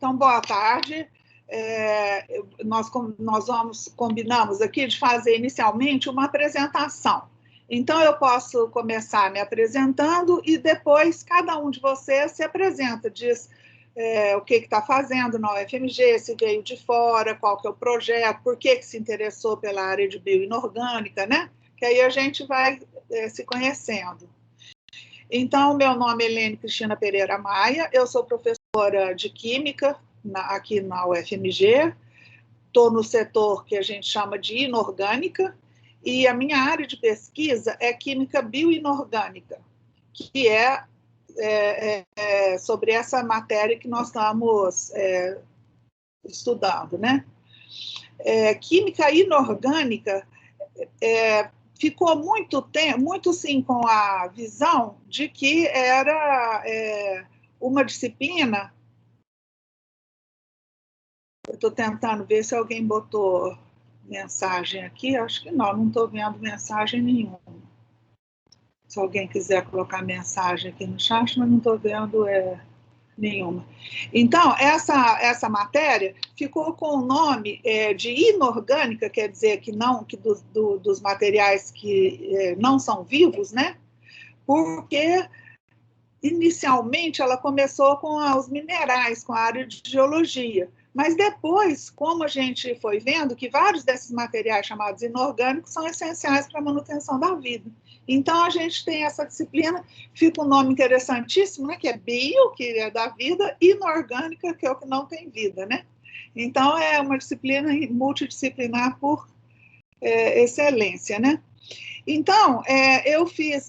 Então, boa tarde. Nós combinamos aqui de fazer inicialmente uma apresentação. Então, eu posso começar me apresentando e depois cada um de vocês se apresenta, diz o que está fazendo na UFMG, se veio de fora, qual que é o projeto, por que se interessou pela área de bioinorgânica, né? Que aí a gente vai se conhecendo. Então, meu nome é Helene Cristina Pereira Maia, eu sou professora de Química aqui na UFMG, estou no setor que a gente chama de inorgânica, e a minha área de pesquisa é Química Bioinorgânica, que é sobre essa matéria que nós estamos estudando, né? Química inorgânica ficou muito tempo, muito sim, com a visão de que era uma disciplina. Eu estou tentando ver se alguém botou mensagem aqui, acho que não estou vendo mensagem nenhuma. Se alguém quiser colocar mensagem aqui no chat, mas não estou vendo nenhuma. Então, essa matéria ficou com o nome de inorgânica, quer dizer que não, que dos materiais que não são vivos, né? Porque inicialmente ela começou com os minerais, com a área de geologia. Mas depois, como a gente foi vendo que vários desses materiais chamados inorgânicos são essenciais para a manutenção da vida. Então, a gente tem essa disciplina, fica um nome interessantíssimo, né, que é bio, que é da vida, inorgânica, que é o que não tem vida, né? Então, é uma disciplina multidisciplinar por excelência, né? Então,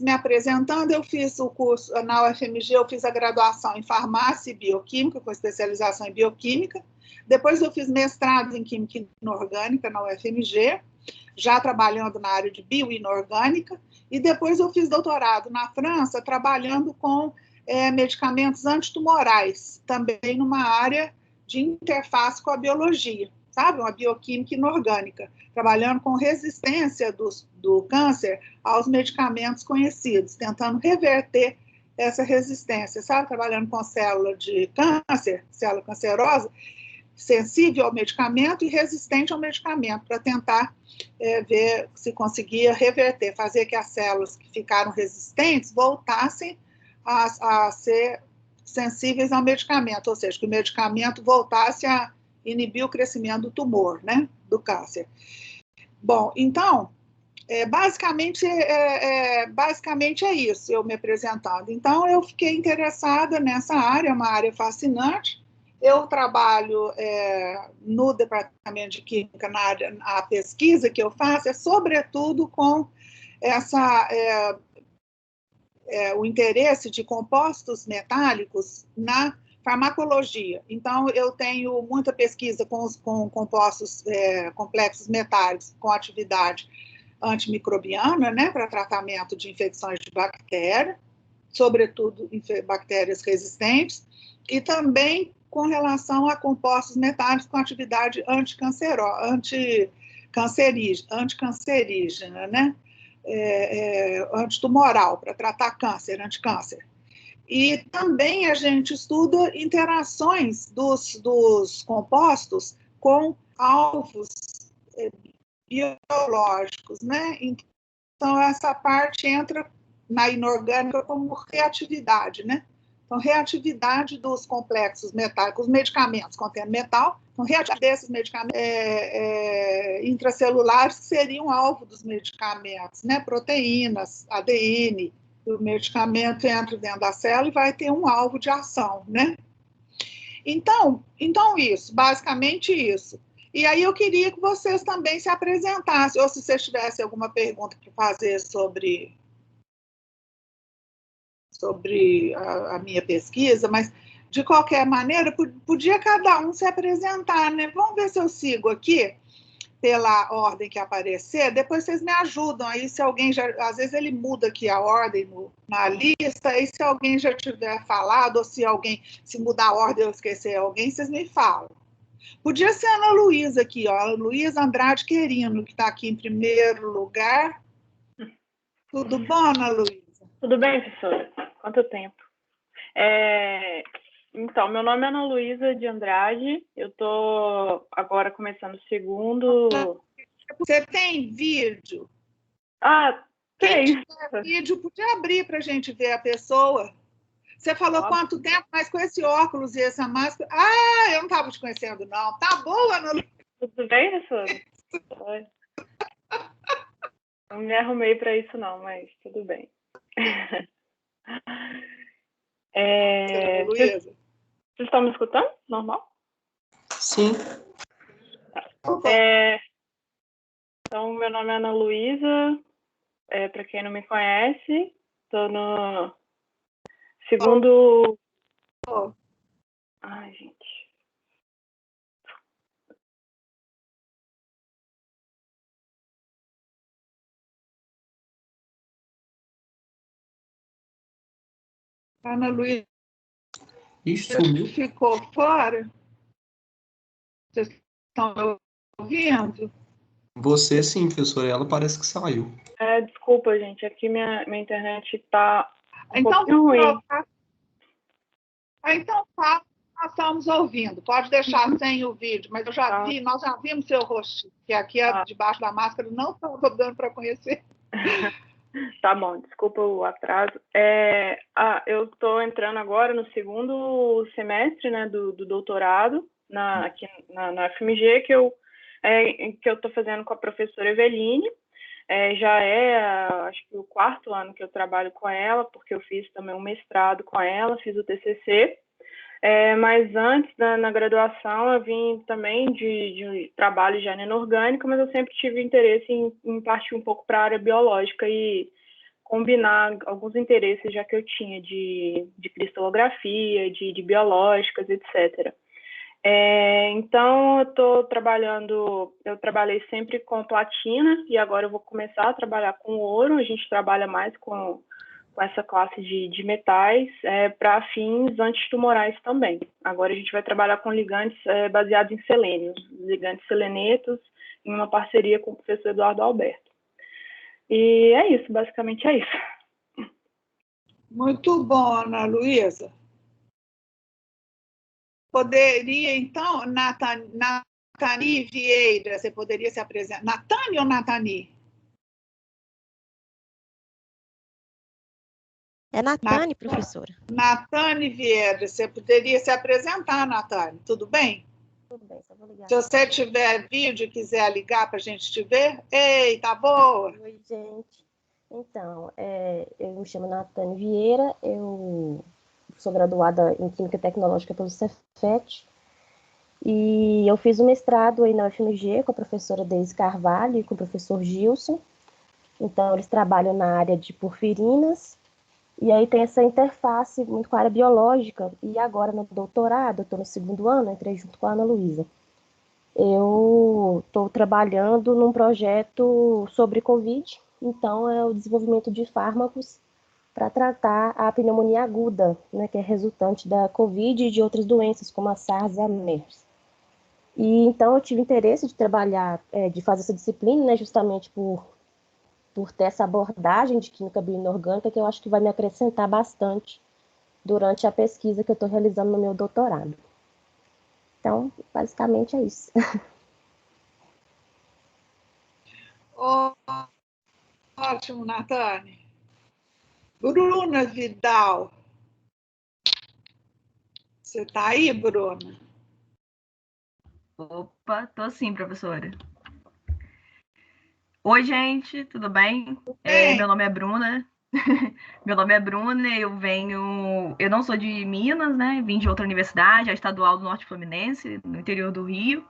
me apresentando, eu fiz o curso na UFMG, eu fiz a graduação em farmácia e bioquímica, com especialização em bioquímica. Depois eu fiz mestrado em química inorgânica na UFMG, já trabalhando na área de bioinorgânica, e depois eu fiz doutorado na França, trabalhando com medicamentos antitumorais, também numa área de interface com a biologia, sabe? Uma bioquímica inorgânica, trabalhando com resistência do câncer aos medicamentos conhecidos, tentando reverter essa resistência, sabe? Trabalhando com célula de câncer, célula cancerosa, sensível ao medicamento e resistente ao medicamento, para tentar ver se conseguia reverter, fazer que as células que ficaram resistentes voltassem a ser sensíveis ao medicamento, ou seja, que o medicamento voltasse a inibir o crescimento do tumor, né, do câncer. Bom, então, basicamente é isso, eu me apresentando. Então, eu fiquei interessada nessa área, é uma área fascinante. Eu trabalho no departamento de química, a pesquisa que eu faço é sobretudo com o interesse de compostos metálicos na farmacologia. Então, eu tenho muita pesquisa com compostos complexos metálicos com atividade antimicrobiana, né, para tratamento de infecções de bactéria, sobretudo bactérias resistentes, e também com relação a compostos metálicos com atividade anticancerígena, né? Antitumoral, para tratar câncer, anticâncer. E também a gente estuda interações dos compostos com alvos biológicos, né? Então, essa parte entra na inorgânica como reatividade, né? Então, reatividade dos complexos metálicos, os medicamentos contendo metal, então, reatividade desses medicamentos intracelulares que seriam alvo dos medicamentos, né? Proteínas, ADN, o medicamento entra dentro da célula e vai ter um alvo de ação, né? Então isso, basicamente isso. E aí eu queria que vocês também se apresentassem, ou se vocês tivessem alguma pergunta para fazer sobre a minha pesquisa, mas, de qualquer maneira, podia cada um se apresentar, né? Vamos ver se eu sigo aqui pela ordem que aparecer, depois vocês me ajudam aí, se alguém já, às vezes ele muda aqui a ordem na lista, e se alguém já tiver falado, ou se mudar a ordem eu esquecer alguém, vocês me falam. Podia ser a Ana Luísa aqui, ó, Ana Luísa Andrade Querino, que está aqui em primeiro lugar. Tudo bom, Ana Luísa? Tudo bem, professora? Quanto tempo? Então, meu nome é Ana Luísa de Andrade, eu estou agora começando o segundo... Você tem vídeo? Ah, Quem tem! tiver vídeo, podia abrir para a gente ver a pessoa. Você falou quanto tempo, mas com esse óculos e essa máscara... Ah, eu não estava te conhecendo, não. Tá boa, Ana Luísa? Tudo bem, professora? Não me arrumei para isso não, mas tudo bem. Ana Luísa? Vocês estão me escutando? Normal? Sim. Então, meu nome é Ana Luísa, para quem não me conhece, estou no segundo... Ai, gente. Ana Luísa Sumiu. ficou fora? Vocês estão me ouvindo? Você sim, professora. Ela parece que saiu. Desculpa, gente. Aqui minha internet está então, pouquinho ruim. Então, tá, nós estamos ouvindo. Pode deixar sem o vídeo, mas eu já vi, nós já vimos seu rosto, que aqui debaixo da máscara não estava dando para conhecer. Tá bom, desculpa o atraso. Eu estou entrando agora no segundo semestre, né, do doutorado aqui na FMG, que eu estou fazendo com a professora Eveline. Já acho que o 4º ano que eu trabalho com ela, porque eu fiz também um mestrado com ela, fiz o TCC. Mas antes, na graduação, eu vim também de trabalho de inorgânica, mas eu sempre tive interesse em partir um pouco para a área biológica e combinar alguns interesses já que eu tinha de cristalografia, de biológicas, etc. Então, eu trabalhei sempre com platina e agora eu vou começar a trabalhar com ouro. A gente trabalha mais com essa classe de metais para fins antitumorais também. Agora a gente vai trabalhar com ligantes baseados em selênio, ligantes selenetos, em uma parceria com o professor Eduardo Alberto. E é isso, basicamente é isso. Muito bom, Ana Luísa. Poderia, então, Natani Vieira, você poderia se apresentar? Natani ou Natani? É Natani, professora. Natani Vieira, você poderia se apresentar, Natani, tudo bem? Tudo bem, só vou ligar. Se você tiver vídeo e quiser ligar para a gente te ver, ei, tá boa? Oi, gente. Então, eu me chamo Natani Vieira, eu sou graduada em Química Tecnológica pelo Cefet, e eu fiz um mestrado aí na UFMG com a professora Deise Carvalho e com o professor Gilson. Então, eles trabalham na área de porfirinas, e aí tem essa interface muito com a área biológica, e agora no doutorado, eu estou no 2º ano, entrei junto com a Ana Luísa. Eu estou trabalhando num projeto sobre Covid, então é o desenvolvimento de fármacos para tratar a pneumonia aguda, né, que é resultante da Covid e de outras doenças, como a SARS e a MERS. E então eu tive interesse de trabalhar, de fazer essa disciplina, né, justamente por ter essa abordagem de química bioinorgânica, que eu acho que vai me acrescentar bastante durante a pesquisa que eu estou realizando no meu doutorado. Então, basicamente é isso. Ótimo, Natane. Bruna Vidal. Você está aí, Bruna? Opa, tô sim, professora. Oi, gente, tudo bem? Meu nome é Bruna. Meu nome é Bruna, eu não sou de Minas, né? Vim de outra universidade, a Estadual do Norte Fluminense, no interior do Rio.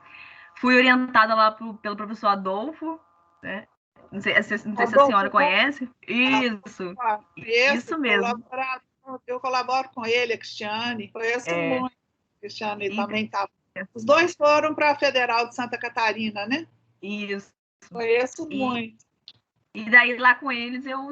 Fui orientada lá pelo professor Adolfo, né? Não sei se a senhora conhece. Isso, isso mesmo. Eu colaboro com ele, a Cristiane, conheço muito. A Cristiane também estava. Os dois foram para a Federal de Santa Catarina, né? Isso. Conheço muito. E daí, lá com eles, eu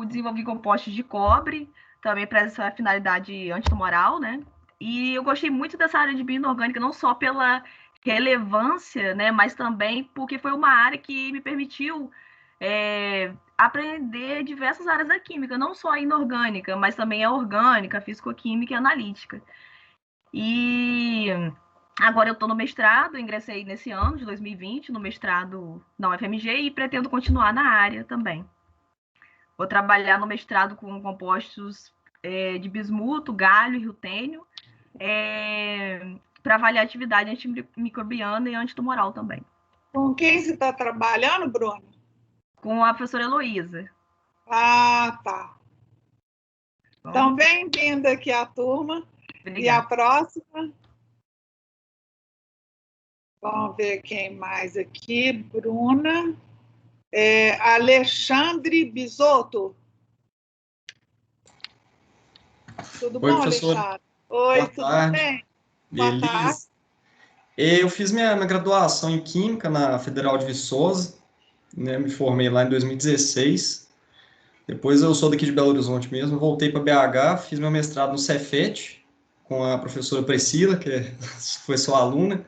desenvolvi compostos de cobre, também para essa finalidade antitumoral, né? E eu gostei muito dessa área de bioinorgânica, não só pela relevância, né? Mas também porque foi uma área que me permitiu aprender diversas áreas da química, não só a inorgânica, mas também a orgânica, a físico-química e a analítica. E agora eu estou no mestrado, ingressei nesse ano de 2020 no mestrado na UFMG e pretendo continuar na área também. Vou trabalhar no mestrado com compostos de bismuto, galho e rutênio, para avaliar a atividade antimicrobiana e antitumoral também. Com quem você está trabalhando, Bruno? Com a professora Heloísa. Ah, tá. Então, bem-vinda aqui à turma. Obrigada. E a próxima? Vamos ver quem mais aqui. Bruna. Alexandre Bisotto. Tudo bom, professor? Alexandre? Oi, boa tudo tarde. bem? Beleza. Boa tarde. Eu fiz minha graduação em Química na Federal de Viçosa, né? Me formei lá em 2016. Depois eu sou daqui de Belo Horizonte mesmo, voltei para BH, fiz meu mestrado no Cefet, com a professora Priscila, que foi sua aluna,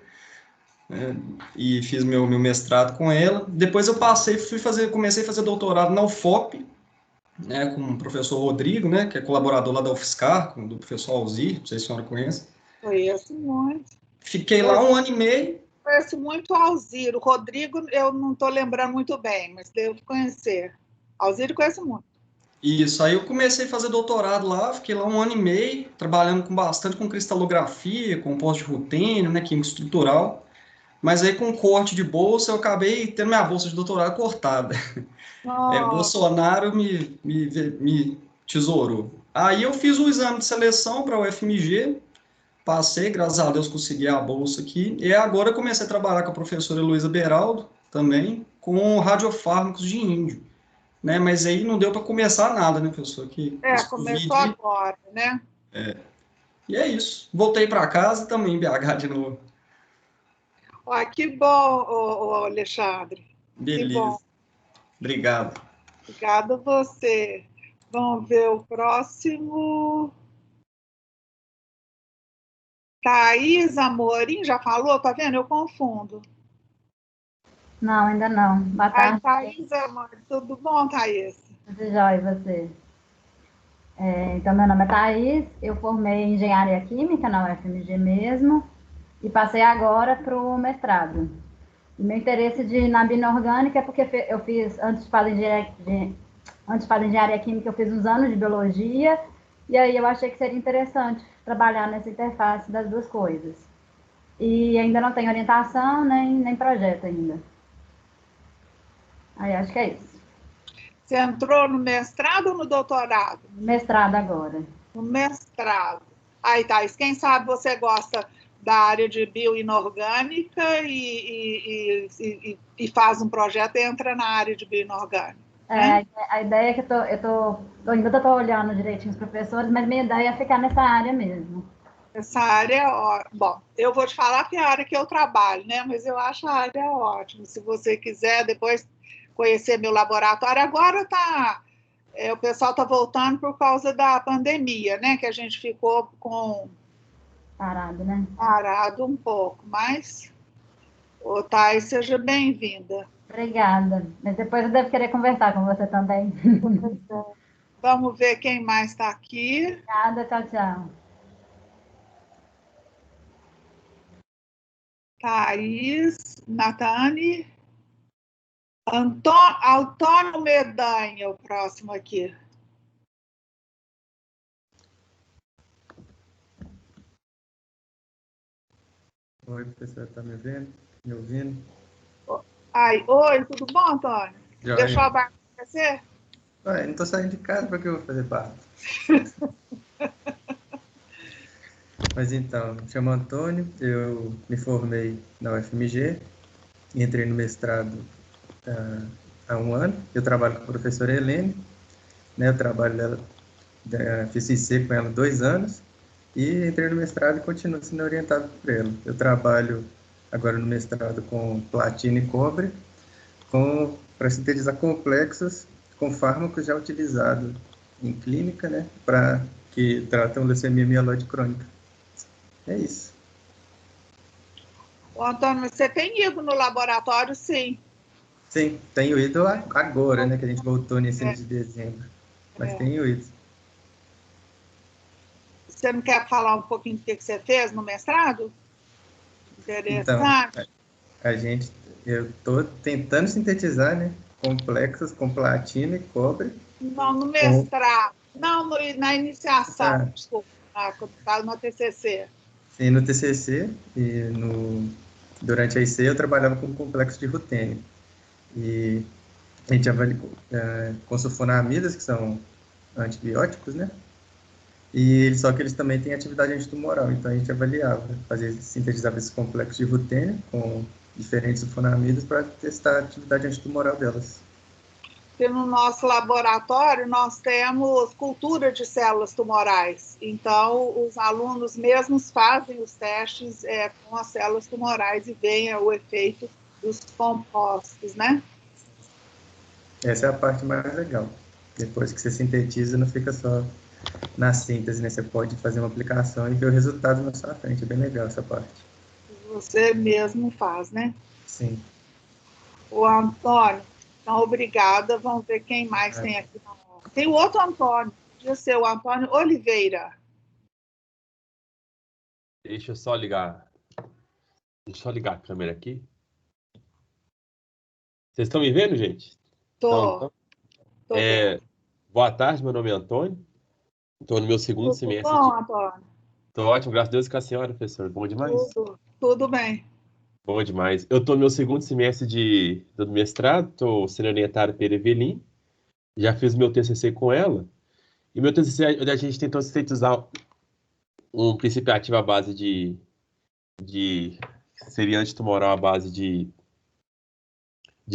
né? E fiz meu mestrado com ela. Depois eu comecei a fazer doutorado na UFOP, né, com o professor Rodrigo, né, que é colaborador lá da UFSCar, do professor Alzir, não sei se a senhora conhece. Conheço muito. Fiquei lá 1 ano e meio. Conheço muito o Alzir. O Rodrigo eu não estou lembrando muito bem, mas devo conhecer. Alzir eu conheço muito. Isso, aí eu comecei a fazer doutorado lá, fiquei lá 1 ano e meio, trabalhando bastante com cristalografia, composto de rutênio, né, química estrutural. Mas aí com corte de bolsa, eu acabei tendo minha bolsa de doutorado cortada. O Bolsonaro me tesourou. Aí eu fiz o exame de seleção para o UFMG, passei, graças a Deus consegui a bolsa aqui, e agora eu comecei a trabalhar com a professora Heloísa Beraldo, também, com radiofármacos de índio, né? Mas aí não deu para começar nada, né, professor? Começou agora, né? E é isso. Voltei para casa também, em BH de novo. Que bom, Alexandre. Beleza. Que bom. Obrigado. Obrigada a você. Vamos ver o próximo. Thaís Amorim, já falou? Tá vendo? Eu confundo. Não, ainda não. Boa tarde. Thaís Amorim, tudo bom, Thaís? Tudo jóia, e você? Então, meu nome é Thaís, eu formei em Engenharia Química na UFMG mesmo e passei agora para o mestrado. E meu interesse na bioinorgânica é porque eu fiz, antes de fazer Engenharia Química, eu fiz uns anos de Biologia e aí eu achei que seria interessante trabalhar nessa interface das duas coisas. E ainda não tenho orientação nem projeto ainda. Aí acho que é isso. Você entrou no mestrado ou no doutorado? Mestrado agora. No mestrado. Aí, Thaís, quem sabe você gosta da área de bioinorgânica e faz um projeto e entra na área de bioinorgânica. Né? A ideia é que eu ainda estou olhando direitinho os professores, mas minha ideia é ficar nessa área mesmo. Essa área, bom, eu vou te falar que é a área que eu trabalho, né? Mas eu acho a área ótima. Se você quiser depois conhecer meu laboratório, agora o pessoal está voltando por causa da pandemia, né? Que a gente ficou parado, né? Parado um pouco, mas Thay, seja bem-vinda. Obrigada. Mas depois eu devo querer conversar com você também. Vamos ver quem mais está aqui. Obrigada, tchau, tchau. Thaís, Natane. Antônio Medanha, o próximo aqui. Oi, professor, tá me vendo? Me ouvindo? Oi, tudo bom, Antônio? Já deixou a barba crescer? Não tô saindo de casa, para que eu vou fazer barba? Mas então, me chamo Antônio, eu me formei na UFMG, entrei no mestrado há 1 ano, eu trabalho com a professora Helene, né, eu trabalho dela, fiz IC com ela 2 anos, e entrei no mestrado e continuo sendo orientado por ela. Eu trabalho agora no mestrado com platina e cobre, para sintetizar complexos com fármacos já utilizados em clínica, né, que tratam leucemia mieloide crônica. É isso. Antônio, você tem ido no laboratório, sim? Sim, tenho ido agora, né, que a gente voltou nesse mês de dezembro. Mas tenho ido. Você não quer falar um pouquinho do que você fez no mestrado? Interessante. Então, eu estou tentando sintetizar, né, complexos com platina e cobre. Não, no mestrado. Não, na iniciação, desculpa, no TCC. Sim, no TCC e durante a IC eu trabalhava com complexo de rutênio. E a gente avaliou com sulfonamidas, que são antibióticos, né? Só que eles também têm atividade antitumoral, então a gente avaliava, sintetizava esses complexos de rutênio com diferentes sulfonamidas para testar a atividade antitumoral delas. Porque no nosso laboratório nós temos cultura de células tumorais, então os alunos mesmos fazem os testes com as células tumorais e veem o efeito dos compostos, né? Essa é a parte mais legal. Depois que você sintetiza, não fica só na síntese, né? Você pode fazer uma aplicação e ver o resultado na sua frente. É bem legal essa parte. Você mesmo faz, né? Sim. O Antônio, então, obrigada. Vamos ver quem mais tem aqui. Tem o outro Antônio, podia ser o Antônio Oliveira. Deixa eu só ligar a câmera aqui. Vocês estão me vendo, gente? Tô vendo. Boa tarde, meu nome é Antônio. Estou no meu segundo semestre. Tudo bom, Antônio? Estou ótimo, graças a Deus, com a senhora, professor. Bom demais? Tudo bem. Bom demais. Eu estou no meu segundo semestre do mestrado, estou sendo orientado pela Evelyn. Já fiz meu TCC com ela. E meu TCC, a gente tentou sintetizar um princípio ativo à base de seria antitumoral à base de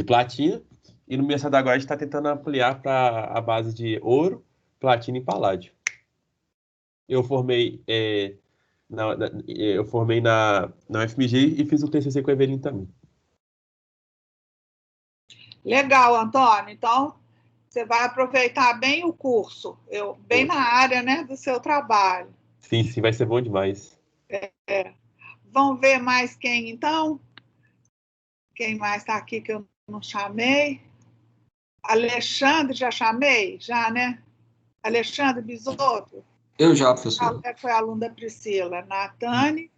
platina. E no mestrado agora a gente está tentando ampliar para a base de ouro, platina e paládio. Eu formei na UFMG e fiz o TCC com a Evelyn também. Legal, Antônio. Então, você vai aproveitar bem o curso, bem na área, né, do seu trabalho. Sim, vai ser bom demais. Vamos ver mais quem, então? Quem mais está aqui que eu não chamei? Alexandre, já chamei? Já, né? Alexandre Bisotto? Eu já, professor. Foi aluno da Priscila. Natane.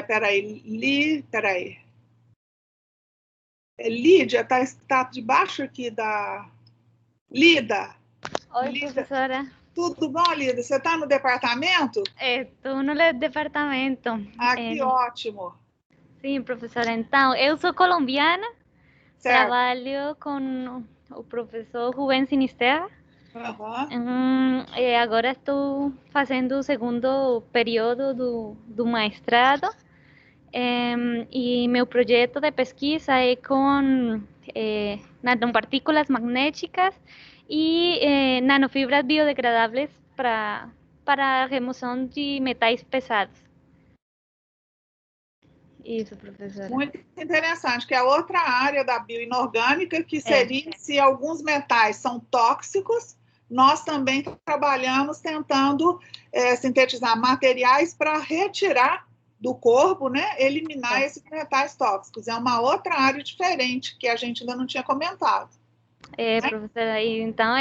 Peraí. Lídia, está debaixo aqui da... Lida. Oi, Lida. professora. Tudo bom, Lida? Você está no departamento? Estou no departamento. Que ótimo. Sim, professora. Então, eu sou colombiana. Certo. Trabalho com o professor Rubens Sinisterra. E agora estou fazendo o segundo período do mestrado. E meu projeto de pesquisa é com nanopartículas magnéticas e nanofibras biodegradáveis para a remoção de metais pesados. Isso, professora. Muito interessante, que é outra área da bioinorgânica, que seria se alguns metais são tóxicos, nós também trabalhamos tentando sintetizar materiais para retirar do corpo, né, eliminar esses metais tóxicos. É uma outra área diferente que a gente ainda não tinha comentado. Professora, então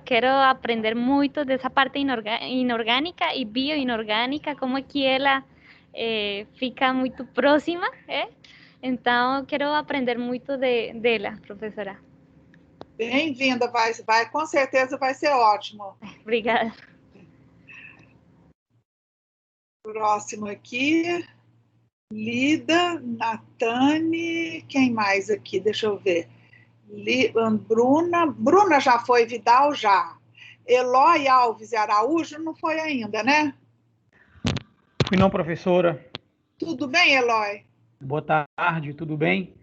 quero aprender muito dessa parte inorgânica e bioinorgânica, como é que ela fica muito próxima, Então, quero aprender muito dela, professora. Bem-vinda, com certeza vai ser ótimo. Obrigada. Próximo aqui, Lida, Natane, quem mais aqui? Deixa eu ver. Bruna já foi, Vidal já. Eloy Alves e Araújo não foi ainda, né? Fui não, professora. Tudo bem, Eloy? Boa tarde, tudo bem?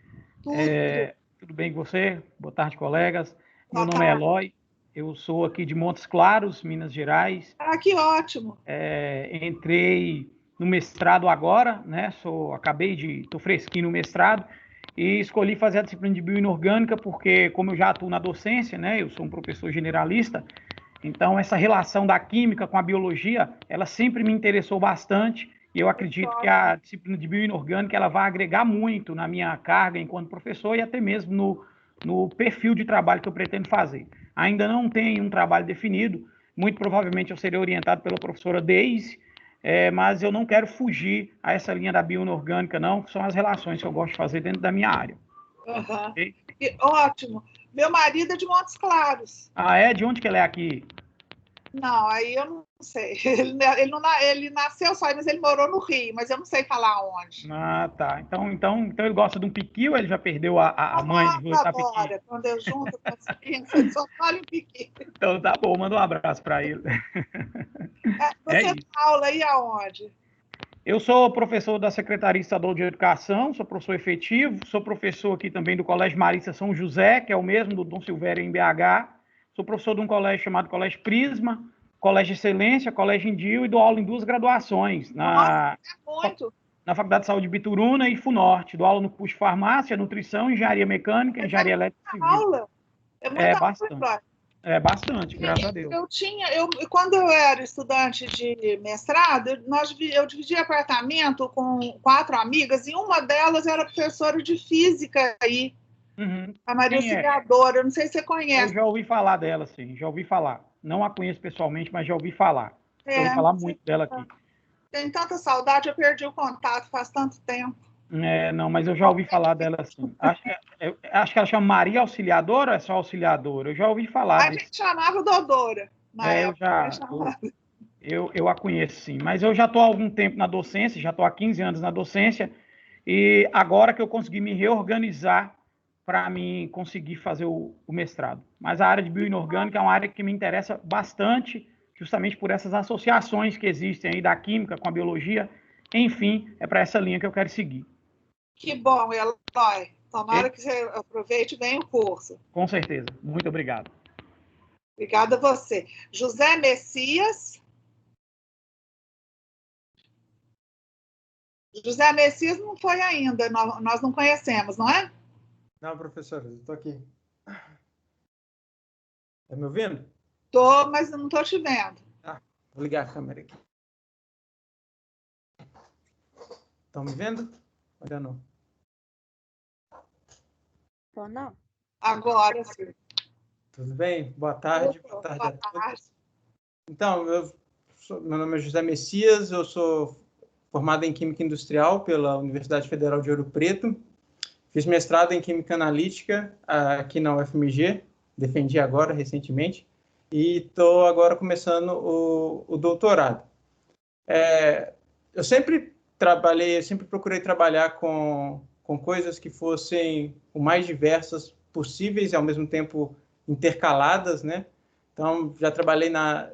Tudo bem com você? Boa tarde, colegas. Meu nome é Eloy, eu sou aqui de Montes Claros, Minas Gerais. Que ótimo! Entrei no mestrado agora, né? Estou fresquinho no mestrado e escolhi fazer a disciplina de bioinorgânica porque, como eu já atuo na docência, né? Eu sou um professor generalista, então essa relação da química com a biologia, ela sempre me interessou bastante e eu acredito que a disciplina de bioinorgânica ela vai agregar muito na minha carga enquanto professor e até mesmo no perfil de trabalho que eu pretendo fazer. Ainda não tenho um trabalho definido, muito provavelmente eu serei orientado pela professora Deise, mas eu não quero fugir a essa linha da bioinorgânica, não, que são as relações que eu gosto de fazer dentro da minha área. Uhum. Okay? Ótimo. Meu marido é de Montes Claros. Ah, é? De onde que ele é aqui? Não, aí eu não sei. Ele nasceu só, mas ele morou no Rio, mas eu não sei falar onde. Ah, tá. Então ele gosta de um piqui ou ele já perdeu a mãe de voltar agora, quando eu junto com as crianças, só falo em piqui. Então tá bom, manda um abraço para ele. Você dá aula aí aonde? Eu sou professor da Secretaria Estadual de Educação, sou professor efetivo, sou professor aqui também do Colégio Marista São José, que é o mesmo do Dom Silvério em BH, sou professor de um colégio chamado Colégio Prisma, Colégio Excelência, Colégio Indio e dou aula em 2 graduações, na Faculdade de Saúde de Bituruna e FUNORTE, dou aula no curso de Farmácia, Nutrição, Engenharia Mecânica, Engenharia Elétrica e Civil. Aula? Bastante, graças a Deus. Quando eu era estudante de mestrado, eu dividia apartamento com 4 amigas, e uma delas era professora de física aí, a Maria Auxiliadora, não sei se você conhece. Eu já ouvi falar dela, sim, já ouvi falar. Não a conheço pessoalmente, mas já ouvi falar. Já ouvi falar muito dela aqui. Tem tanta saudade, eu perdi o contato faz tanto tempo. Não, mas eu já ouvi falar dela, sim. Acho que ela chama Maria Auxiliadora ou é só Auxiliadora? Eu já ouvi falar. A gente chamava Dodora. Eu a conheço, sim. Mas eu já estou há algum tempo na docência, já estou há 15 anos na docência, e agora que eu consegui me reorganizar para mim conseguir fazer o mestrado. Mas a área de bioinorgânica é uma área que me interessa bastante, justamente por essas associações que existem aí da química com a biologia. Enfim, é para essa linha que eu quero seguir. Que bom, Eloy. Tomara que você aproveite bem o curso. Com certeza. Muito obrigado. Obrigada a você. José Messias. José Messias não foi ainda, nós não conhecemos, não é? Não, professora, eu estou aqui. Está me ouvindo? Estou, mas não estou te vendo. Vou ligar a câmera aqui. Estão me vendo? Olha, não. Tô não. Agora sim. Tudo bem? Boa tarde. Boa tarde a todos. Então, meu nome é José Messias, eu sou formado em Química Industrial pela Universidade Federal de Ouro Preto. Fiz mestrado em Química Analítica aqui na UFMG, defendi agora, recentemente, e estou agora começando o doutorado. Eu sempre procurei trabalhar com coisas que fossem o mais diversas possíveis e, ao mesmo tempo, intercaladas, né? Então, já trabalhei na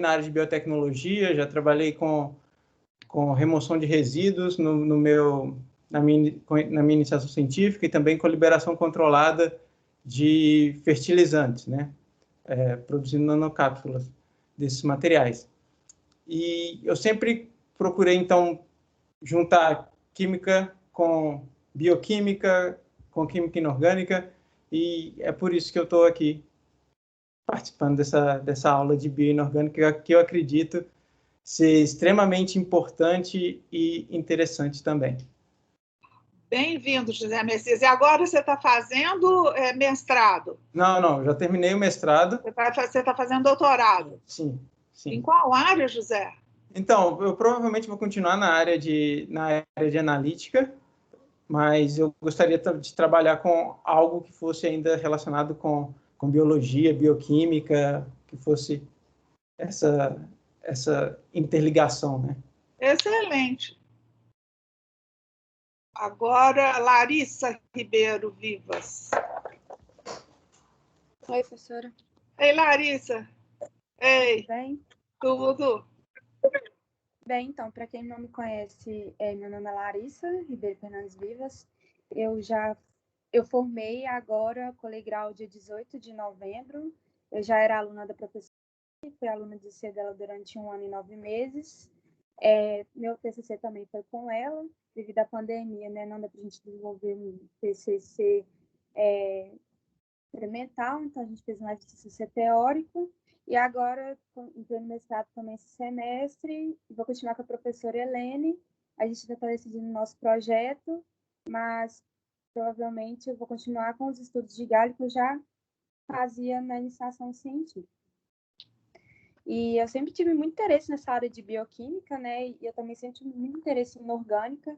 área de biotecnologia, já trabalhei com remoção de resíduos na minha iniciação científica, e também com liberação controlada de fertilizantes, né? Produzindo nanocápsulas desses materiais. E eu sempre procurei, então, juntar química com bioquímica, com química inorgânica, e é por isso que eu estou aqui participando dessa aula de bioinorgânica, que eu acredito ser extremamente importante e interessante também. Bem-vindo, José Messias. E agora você está fazendo mestrado? Não, já terminei o mestrado. Você está fazendo doutorado? Sim. Em qual área, José? Então, eu provavelmente vou continuar na área de analítica, mas eu gostaria de trabalhar com algo que fosse ainda relacionado com biologia, bioquímica, que fosse essa interligação, né? Excelente. Agora, Larissa Ribeiro Vivas. Oi, professora. Ei, Larissa. Ei. Tudo bem? Tudo. Bem, então, para quem não me conhece, meu nome é Larissa Ribeiro Fernandes Vivas. Eu formei agora, colei grau dia 18 de novembro. Eu já era aluna da professora, fui aluna de IC dela durante 1 ano e 9 meses. Meu TCC também foi com ela, devido à pandemia, né? Não dá para a gente desenvolver um TCC experimental, então a gente fez mais TCC teórico. E agora, entrei no mestrado também esse semestre, vou continuar com a professora Helene. A gente ainda está decidindo o nosso projeto, mas provavelmente eu vou continuar com os estudos de galho, que eu já fazia na iniciação científica. E eu sempre tive muito interesse nessa área de bioquímica, né? E eu também sempre tive muito interesse em inorgânica.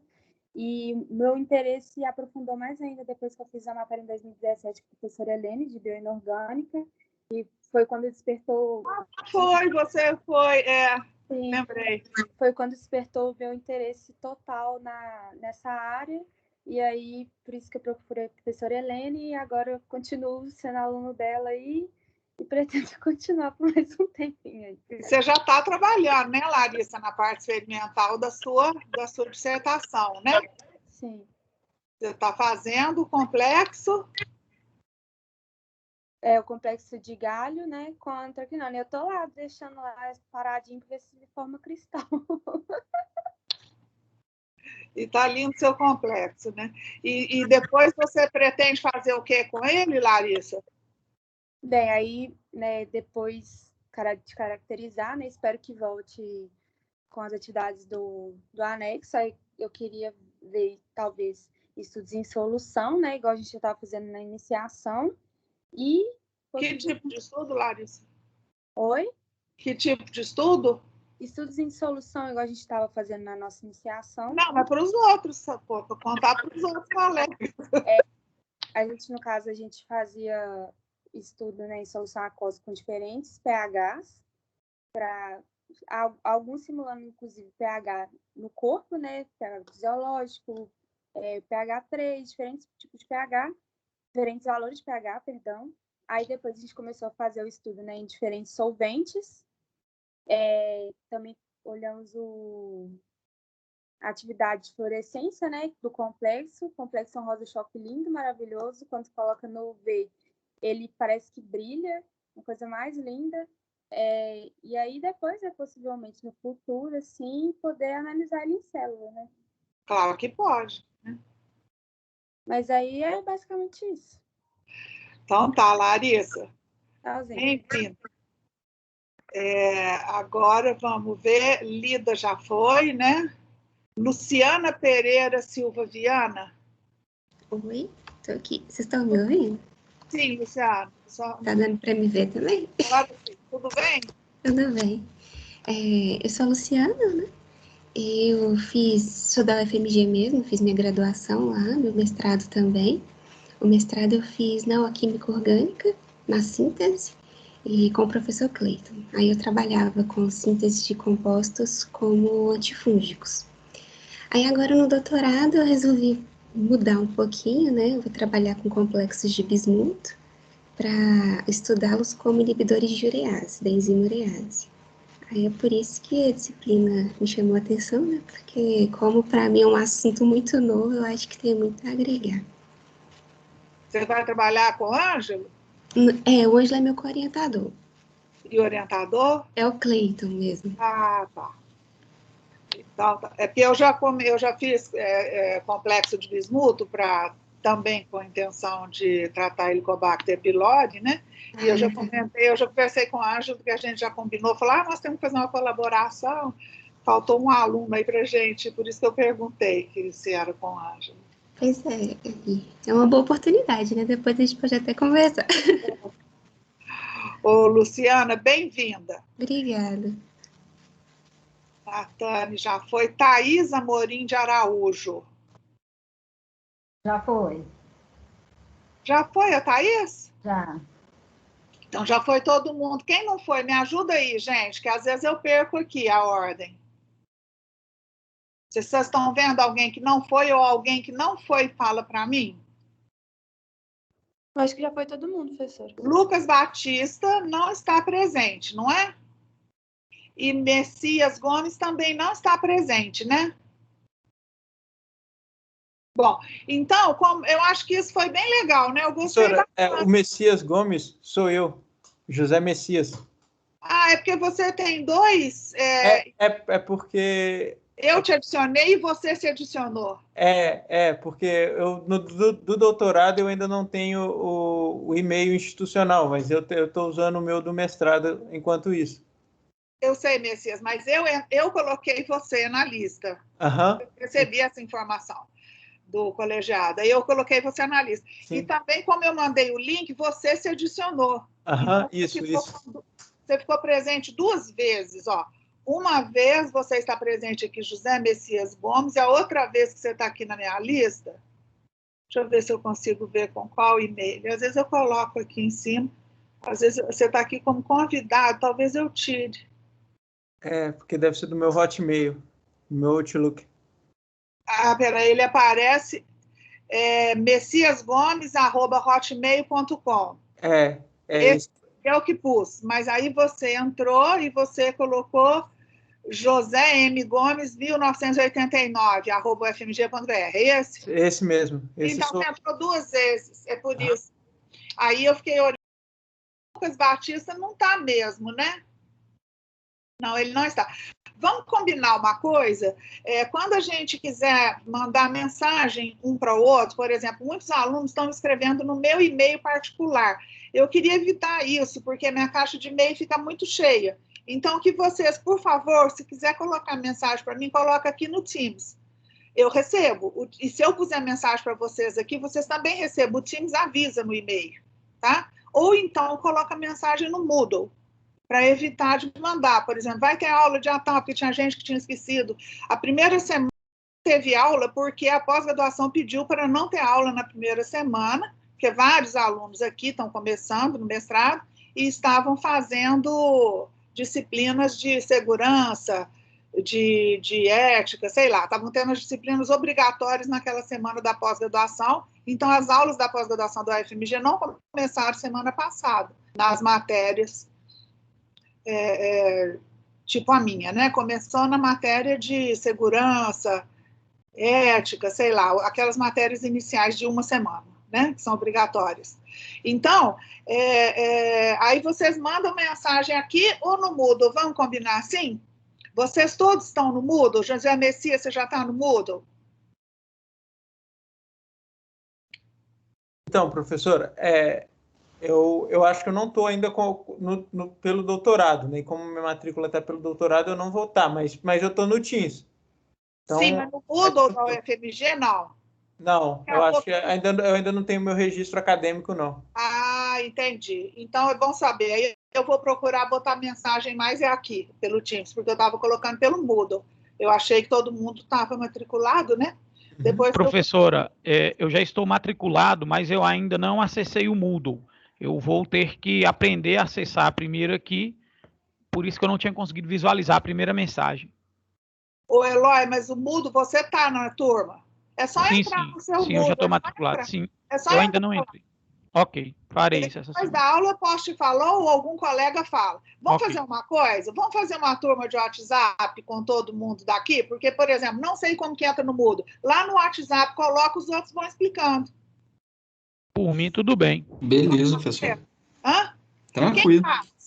E meu interesse se aprofundou mais ainda depois que eu fiz a matéria em 2017 com a professora Helene, de bioinorgânica. E foi quando despertou... Você foi, Sim, lembrei. Foi quando despertou o meu interesse total nessa área. E aí, por isso que eu procurei a professora Helene, e agora eu continuo sendo aluno dela aí, e pretendo continuar por mais um tempinho aí. E você já está trabalhando, né, Larissa, na parte experimental da sua dissertação, né? Sim. Você está fazendo o complexo... O complexo de galho, né, com a antraquinona. Eu estou lá, deixando lá paradinho para ver se forma cristal. E está lindo o seu complexo, né? E depois você pretende fazer o que com ele, Larissa? Bem, aí, né, depois de caracterizar, né, espero que volte com as atividades do anexo. Aí eu queria ver, talvez, estudos em solução, né, igual a gente já estava fazendo na iniciação. E... Que tipo de estudo, Larissa? Oi? Que tipo de estudo? Estudos em solução, igual a gente estava fazendo na nossa iniciação. Não, mas para os outros, para contar para os outros colegas. A gente, no caso, a gente fazia estudo, né, em solução aquosa com diferentes pHs, para alguns simulando, inclusive, pH no corpo, né, pH fisiológico, pH 3, diferentes tipos de pH, diferentes valores de pH, perdão. Aí depois a gente começou a fazer o estudo, né, em diferentes solventes. Também olhamos a atividade de fluorescência, né, do complexo. O complexo é um rosa-choque lindo, maravilhoso. Quando você coloca no UV, ele parece que brilha, uma coisa mais linda. E aí depois, possivelmente no futuro, assim, poder analisar ele em célula, né? Claro que pode, né? Mas aí é basicamente isso. Então tá, Larissa. Tchauzinho. Enfim. Agora vamos ver. Lida já foi, né? Luciana Pereira Silva Viana. Oi, tô aqui. Vocês estão me ouvindo? Sim, Luciana. Tá dando para me ver também? Claro que sim. Tudo bem? Tudo bem. Eu sou a Luciana, né? Eu sou da UFMG mesmo, fiz minha graduação lá, meu mestrado também. O mestrado eu fiz na Química Orgânica, na síntese, e com o professor Clayton. Aí eu trabalhava com síntese de compostos como antifúngicos. Aí agora no doutorado eu resolvi mudar um pouquinho, né? Eu vou trabalhar com complexos de bismuto para estudá-los como inibidores de urease, da enzima urease. Aí é por isso que a disciplina me chamou a atenção, né? Porque como para mim é um assunto muito novo, eu acho que tem muito a agregar. Você vai trabalhar com o Ângelo? O Ângelo é meu co-orientador. E orientador? É o Clayton mesmo. Ah, tá. Então, é porque eu já fiz complexo de bismuto também com a intenção de tratar Helicobacter pylori, né? E eu já conversei com o Ângelo, que a gente já combinou, falou, nós temos que fazer uma colaboração. Faltou um aluno aí pra gente, por isso que eu perguntei se era com o Ângelo. Pois é uma boa oportunidade, né? Depois a gente pode até conversar. Ô, Luciana, bem-vinda. Obrigada. A Tânia já foi. Thaís Amorim de Araújo. Já foi. Já foi a Thaís? Já. Então já foi todo mundo. Quem não foi, me ajuda aí, gente, que às vezes eu perco aqui a ordem. Se vocês estão vendo alguém que não foi ou alguém que não foi, fala para mim. Acho que já foi todo mundo, professor. Lucas Batista não está presente, não é? E Messias Gomes também não está presente, né? Bom, então, eu acho que isso foi bem legal, né? Eu gostei o Messias Gomes sou eu, José Messias. Ah, é porque você tem dois? É porque... Eu te adicionei e você se adicionou. Porque do doutorado eu ainda não tenho o e-mail institucional, mas eu estou usando o meu do mestrado enquanto isso. Eu sei, Messias, mas eu coloquei você na lista. Uhum. Eu recebi essa informação. do colegiado. Aí eu coloquei você na lista. Sim. E também, como eu mandei o link, você se adicionou. Aham, Então, isso. Você ficou presente 2 vezes, ó. Uma vez você está presente aqui, José Messias Gomes, e a outra vez que você está aqui na minha lista, deixa eu ver se eu consigo ver com qual e-mail. Às vezes eu coloco aqui em cima, às vezes você está aqui como convidado, talvez eu tire. Porque deve ser do meu Hotmail, do meu Outlook. Ah, peraí, ele aparece messiasgomes@hotmail.com. Esse. É o que pus, mas aí você entrou e você colocou José M. Gomes, 1989, @ufmg.br. É esse? Esse mesmo. Então, você entrou 2 vezes, é por isso. Aí eu fiquei olhando, o Lucas Batista não está mesmo, né? Não, ele não está. Vamos combinar uma coisa? Quando a gente quiser mandar mensagem um para o outro, por exemplo, muitos alunos estão escrevendo no meu e-mail particular. Eu queria evitar isso, porque minha caixa de e-mail fica muito cheia. Então, que vocês, por favor, se quiser colocar mensagem para mim, coloca aqui no Teams. Eu recebo. E se eu puser mensagem para vocês aqui, vocês também recebem. O Teams avisa no e-mail, tá? Ou então, coloca mensagem no Moodle, para evitar de mandar. Por exemplo, vai ter aula de tal, porque tinha gente que tinha esquecido. A primeira semana teve aula porque a pós-graduação pediu para não ter aula na primeira semana, porque vários alunos aqui estão começando no mestrado e estavam fazendo disciplinas de segurança, de ética, sei lá, estavam tendo as disciplinas obrigatórias naquela semana da pós-graduação, então as aulas da pós-graduação do UFMG não começaram semana passada, nas matérias tipo a minha, né? Começou na matéria de segurança, ética, sei lá, aquelas matérias iniciais de uma semana, né? Que são obrigatórias. Então, aí vocês mandam mensagem aqui ou no Moodle, vamos combinar assim? Vocês todos estão no Moodle? José Messias, você já está no Moodle? Então, professora, eu acho que eu não estou ainda pelo doutorado, né? E como minha matrícula está pelo doutorado, eu não vou estar, mas eu estou no Teams. Então, sim, mas no Moodle da UFMG, não? Não, eu acho que eu ainda não tenho meu registro acadêmico, não. Ah, entendi. Então é bom saber. Aí eu vou procurar botar mensagem mais aqui, pelo Teams, porque eu estava colocando pelo Moodle. Eu achei que todo mundo estava matriculado, né? Depois professora, eu já estou matriculado, mas eu ainda não acessei o Moodle. Eu vou ter que aprender a acessar primeiro aqui, por isso que eu não tinha conseguido visualizar a primeira mensagem. Ô, Eloy, mas o Moodle, você está na turma? É só entrar no seu Moodle. Sim, eu já estou matriculado, sim. Eu ainda não entrei. Ok, farei isso essa semana. Depois da aula eu posso te falar ou algum colega fala. Vamos fazer uma coisa? Vamos fazer uma turma de WhatsApp com todo mundo daqui? Porque, por exemplo, não sei como que entra no Moodle. Lá no WhatsApp, coloca, os outros vão explicando. Por mim, tudo bem. Beleza, professor. Hã? Tranquilo.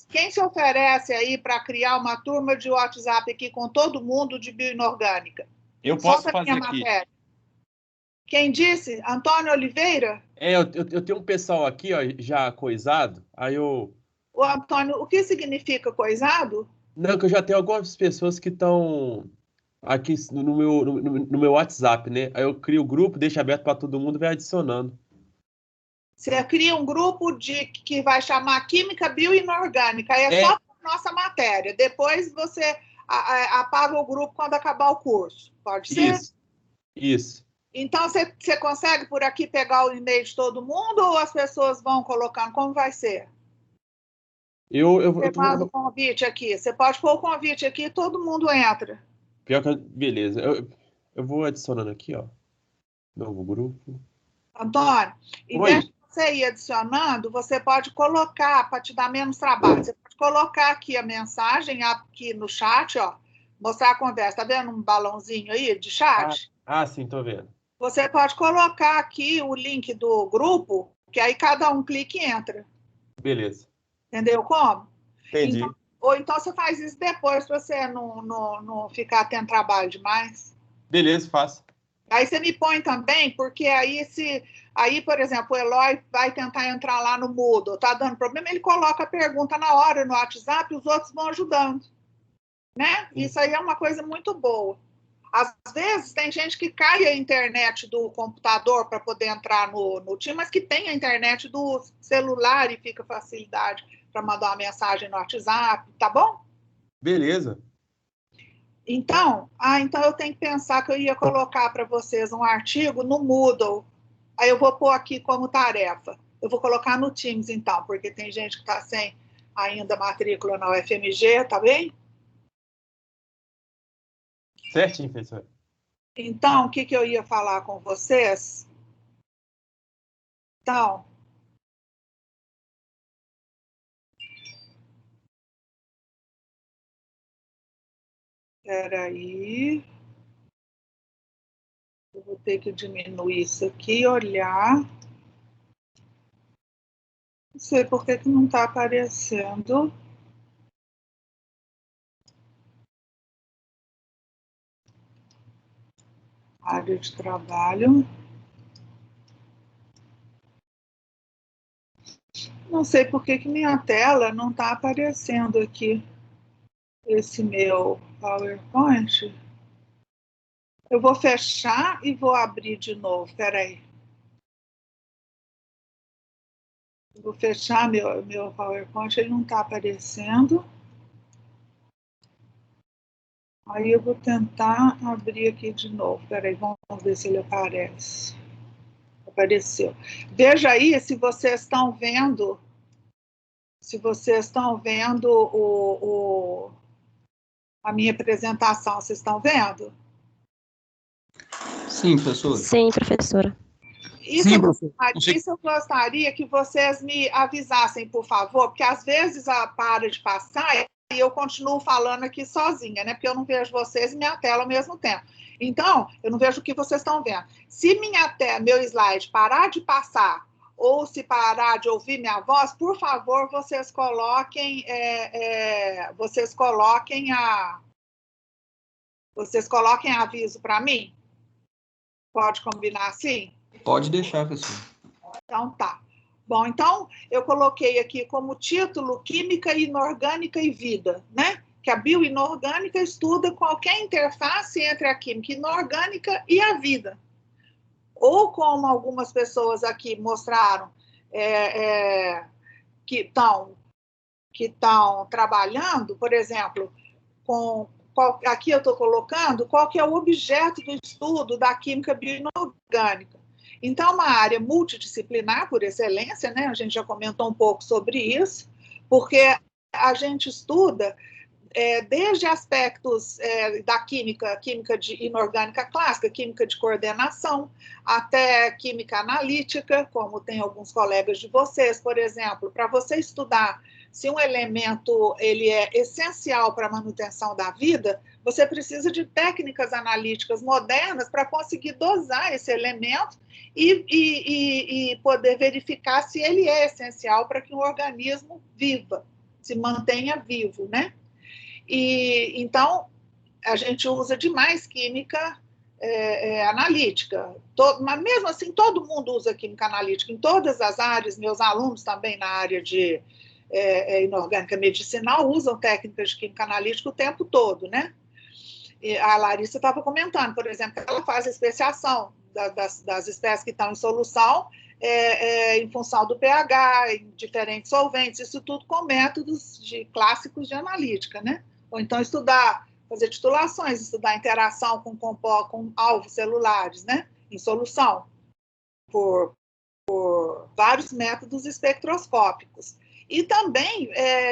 Quem se oferece aí para criar uma turma de WhatsApp aqui com todo mundo de bioinorgânica? Eu posso fazer aqui. Matéria. Quem disse? Antônio Oliveira? Eu tenho um pessoal aqui, ó, já coisado, aí eu... O Antônio, o que significa coisado? Não, que eu já tenho algumas pessoas que estão aqui no meu WhatsApp, né? Aí eu crio o grupo, deixo aberto para todo mundo e vai adicionando. Você cria um grupo que vai chamar Química Bioinorgânica, só para nossa matéria. Depois você apaga o grupo quando acabar o curso. Pode ser? Isso. Então, você consegue por aqui pegar o e-mail de todo mundo ou as pessoas vão colocando? Como vai ser? Você faz o convite aqui. Você pode pôr o convite aqui e todo mundo entra. Pior que... Beleza. Eu vou adicionando aqui, ó. Novo grupo. Antônio, em vez de você ir adicionando, você pode colocar, para te dar menos trabalho, você pode colocar aqui a mensagem, aqui no chat, ó, mostrar a conversa. Tá vendo um balãozinho aí de chat? Sim, tô vendo. Você pode colocar aqui o link do grupo, que aí cada um clica e entra. Beleza. Entendeu como? Entendi. Ou então você faz isso depois, para você não ficar tendo trabalho demais. Beleza, faço. Aí você me põe também, porque aí, por exemplo, o Eloy vai tentar entrar lá no Moodle, tá dando problema, ele coloca a pergunta na hora no WhatsApp e os outros vão ajudando, né? Isso aí é uma coisa muito boa. Às vezes tem gente que cai a internet do computador para poder entrar no Teams, mas que tem a internet do celular e fica facilidade para mandar uma mensagem no WhatsApp, tá bom? Beleza. Então, então eu tenho que pensar que eu ia colocar para vocês um artigo no Moodle. Aí eu vou pôr aqui como tarefa. Eu vou colocar no Teams, então, porque tem gente que está sem ainda matrícula na UFMG, tá bem? Certinho, professor. Então, o que eu ia falar com vocês? Então, espera aí. Eu vou ter que diminuir isso aqui e olhar. Não sei por que não está aparecendo. Área de trabalho. Não sei por que minha tela não está aparecendo aqui. Esse meu PowerPoint. Eu vou fechar e vou abrir de novo. Espera aí. Eu vou fechar meu PowerPoint, ele não está aparecendo. Aí eu vou tentar abrir aqui de novo. Espera aí, vamos ver se ele aparece. Apareceu. Veja aí se vocês estão vendo. Se vocês estão vendo a minha apresentação. Vocês estão vendo? Sim, professora. Sim, professora. Sim, professora. Isso eu gostaria que vocês me avisassem, por favor, porque às vezes para de passar e eu continuo falando aqui sozinha, né? Porque eu não vejo vocês e minha tela ao mesmo tempo. Então, eu não vejo o que vocês estão vendo. Se meu slide parar de passar ou se parar de ouvir minha voz, por favor, vocês coloquem aviso para mim. Pode combinar assim? Pode deixar, professor. Então, tá. Bom, então, eu coloquei aqui como título Química Inorgânica e Vida, né? Que a bioinorgânica estuda qualquer interface entre a química inorgânica e a vida. Ou como algumas pessoas aqui mostraram, que estão trabalhando, por exemplo, aqui eu estou colocando qual que é o objeto do estudo da química bioinorgânica. Então, uma área multidisciplinar, por excelência, né? A gente já comentou um pouco sobre isso, porque a gente estuda desde aspectos da química inorgânica clássica, química de coordenação, até química analítica, como tem alguns colegas de vocês, por exemplo, para você estudar se um elemento ele é essencial para a manutenção da vida, você precisa de técnicas analíticas modernas para conseguir dosar esse elemento e poder verificar se ele é essencial para que um organismo viva, se mantenha vivo, né? Então, a gente usa demais química analítica, mas mesmo assim todo mundo usa química analítica em todas as áreas, meus alunos também na área de inorgânica medicinal usam técnicas de química analítica o tempo todo, né? E a Larissa estava comentando, por exemplo, que ela faz a especiação das espécies que estão em solução em função do pH, em diferentes solventes, isso tudo com métodos clássicos de analítica, né? Ou então fazer titulações, estudar interação com alvos celulares, né? Em solução, por vários métodos espectroscópicos. E também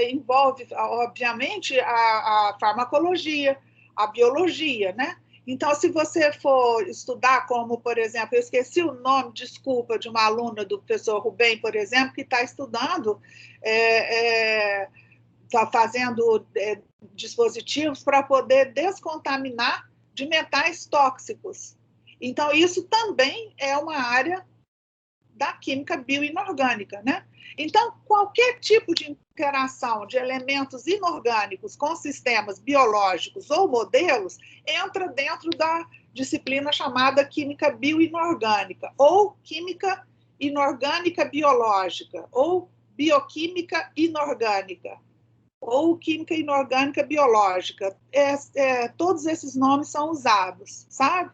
envolve, obviamente, a farmacologia, a biologia, né? Então, se você for estudar como, por exemplo, eu esqueci o nome, desculpa, de uma aluna do professor Rubem, por exemplo, que está estudando, está fazendo dispositivos para poder descontaminar de metais tóxicos. Então, isso também é uma área da química bioinorgânica, né? Então, qualquer tipo de interação de elementos inorgânicos com sistemas biológicos ou modelos entra dentro da disciplina chamada química bioinorgânica, ou química inorgânica biológica, ou bioquímica inorgânica, ou química inorgânica biológica. Todos esses nomes são usados, sabe?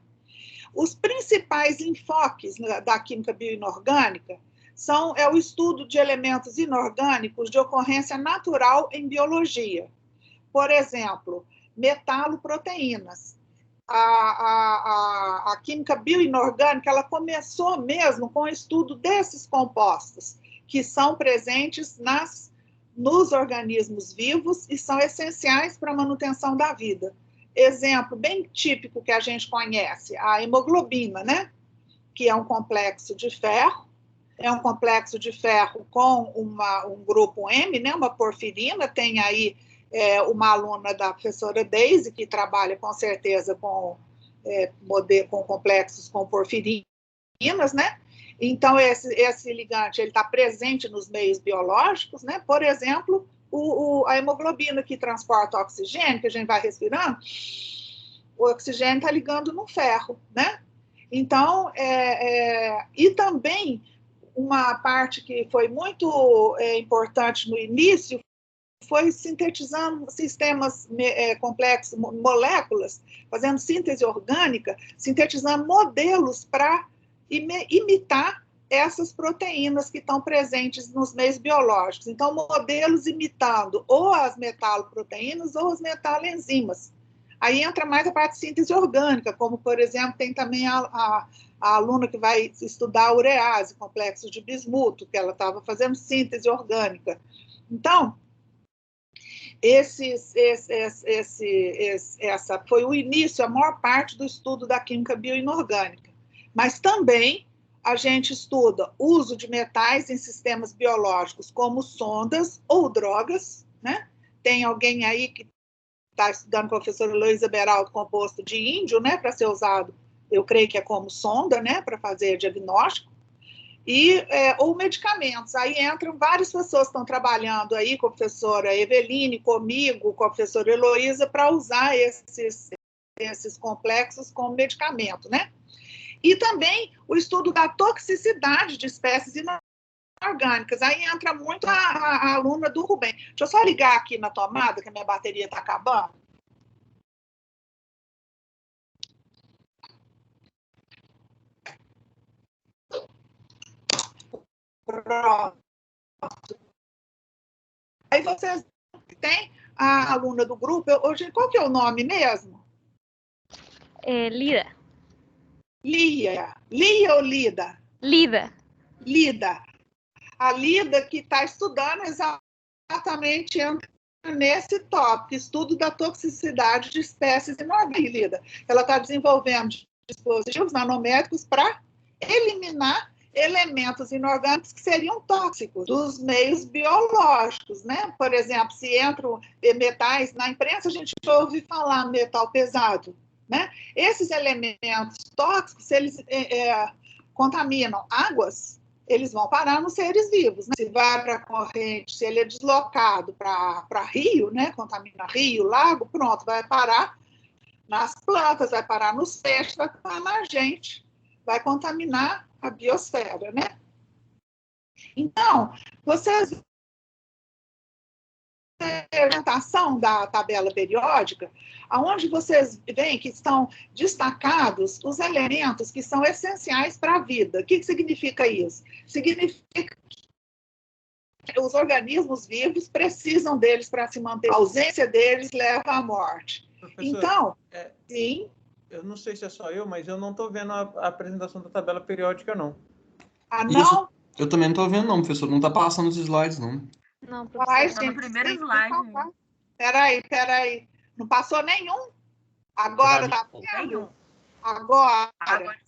Os principais enfoques da química bioinorgânica é o estudo de elementos inorgânicos de ocorrência natural em biologia. Por exemplo, metaloproteínas. A química bioinorgânica ela começou mesmo com o estudo desses compostos, que são presentes nos organismos vivos e são essenciais para a manutenção da vida. Exemplo bem típico que a gente conhece, a hemoglobina, né? Que é um complexo de ferro, com um grupo M, né? Uma porfirina, tem aí uma aluna da professora Daisy, que trabalha com certeza com complexos com porfirinas, né? Então, esse ligante está presente nos meios biológicos, né? Por exemplo, a hemoglobina que transporta o oxigênio, que a gente vai respirando, o oxigênio está ligando no ferro, né? Então, e também uma parte que foi muito importante no início foi sintetizando sistemas complexos, moléculas, fazendo síntese orgânica, sintetizando modelos para imitar essas proteínas que estão presentes nos meios biológicos. Então, modelos imitando ou as metaloproteínas ou as metalenzimas. Aí entra mais a parte de síntese orgânica, como, por exemplo, tem também a aluna que vai estudar a urease, complexo de bismuto, que ela estava fazendo síntese orgânica. Então, essa foi o início, a maior parte do estudo da química bioinorgânica. Mas também a gente estuda o uso de metais em sistemas biológicos como sondas ou drogas, né? Tem alguém aí que está estudando com a professora Heloísa Beraldo composto de índio, né? Para ser usado, eu creio que é como sonda, né? Para fazer diagnóstico. Ou medicamentos. Aí entram várias pessoas que estão trabalhando aí com a professora Eveline, comigo, com a professora Heloísa, para usar esses complexos como medicamento, né? E também o estudo da toxicidade de espécies inorgânicas. Aí entra muito a aluna do Rubem. Deixa eu só ligar aqui na tomada, que a minha bateria está acabando. Pronto. Aí vocês têm a aluna do grupo. Hoje, qual que é o nome mesmo? Lida. Lia ou Lida? Lida. Lida. A Lida que está estudando exatamente nesse tópico, estudo da toxicidade de espécies inorgânicas, Lida. Ela está desenvolvendo dispositivos nanométricos para eliminar elementos inorgânicos que seriam tóxicos dos meios biológicos, né? Por exemplo, se entram metais, na imprensa a gente ouve falar metal pesado, né? Esses elementos tóxicos, se eles contaminam águas, eles vão parar nos seres vivos, né? Se vai para a corrente, se ele é deslocado para rio, né? Contamina rio, lago, pronto, vai parar nas plantas, vai parar nos peixes, vai parar na gente, vai contaminar a biosfera, né? Então, vocês a apresentação da tabela periódica, aonde vocês veem que estão destacados os elementos que são essenciais para a vida. O que significa isso? Significa que os organismos vivos precisam deles para se manter. A ausência deles leva à morte. Professor, então, sim. Eu não sei se é só eu, mas eu não estou vendo a apresentação da tabela periódica, não. Ah, não? Isso, eu também não estou vendo, não, professor. Não está passando os slides, não. Não, professor. Tá no primeiro slide. Peraí. Não passou nenhum? Agora tá vendo?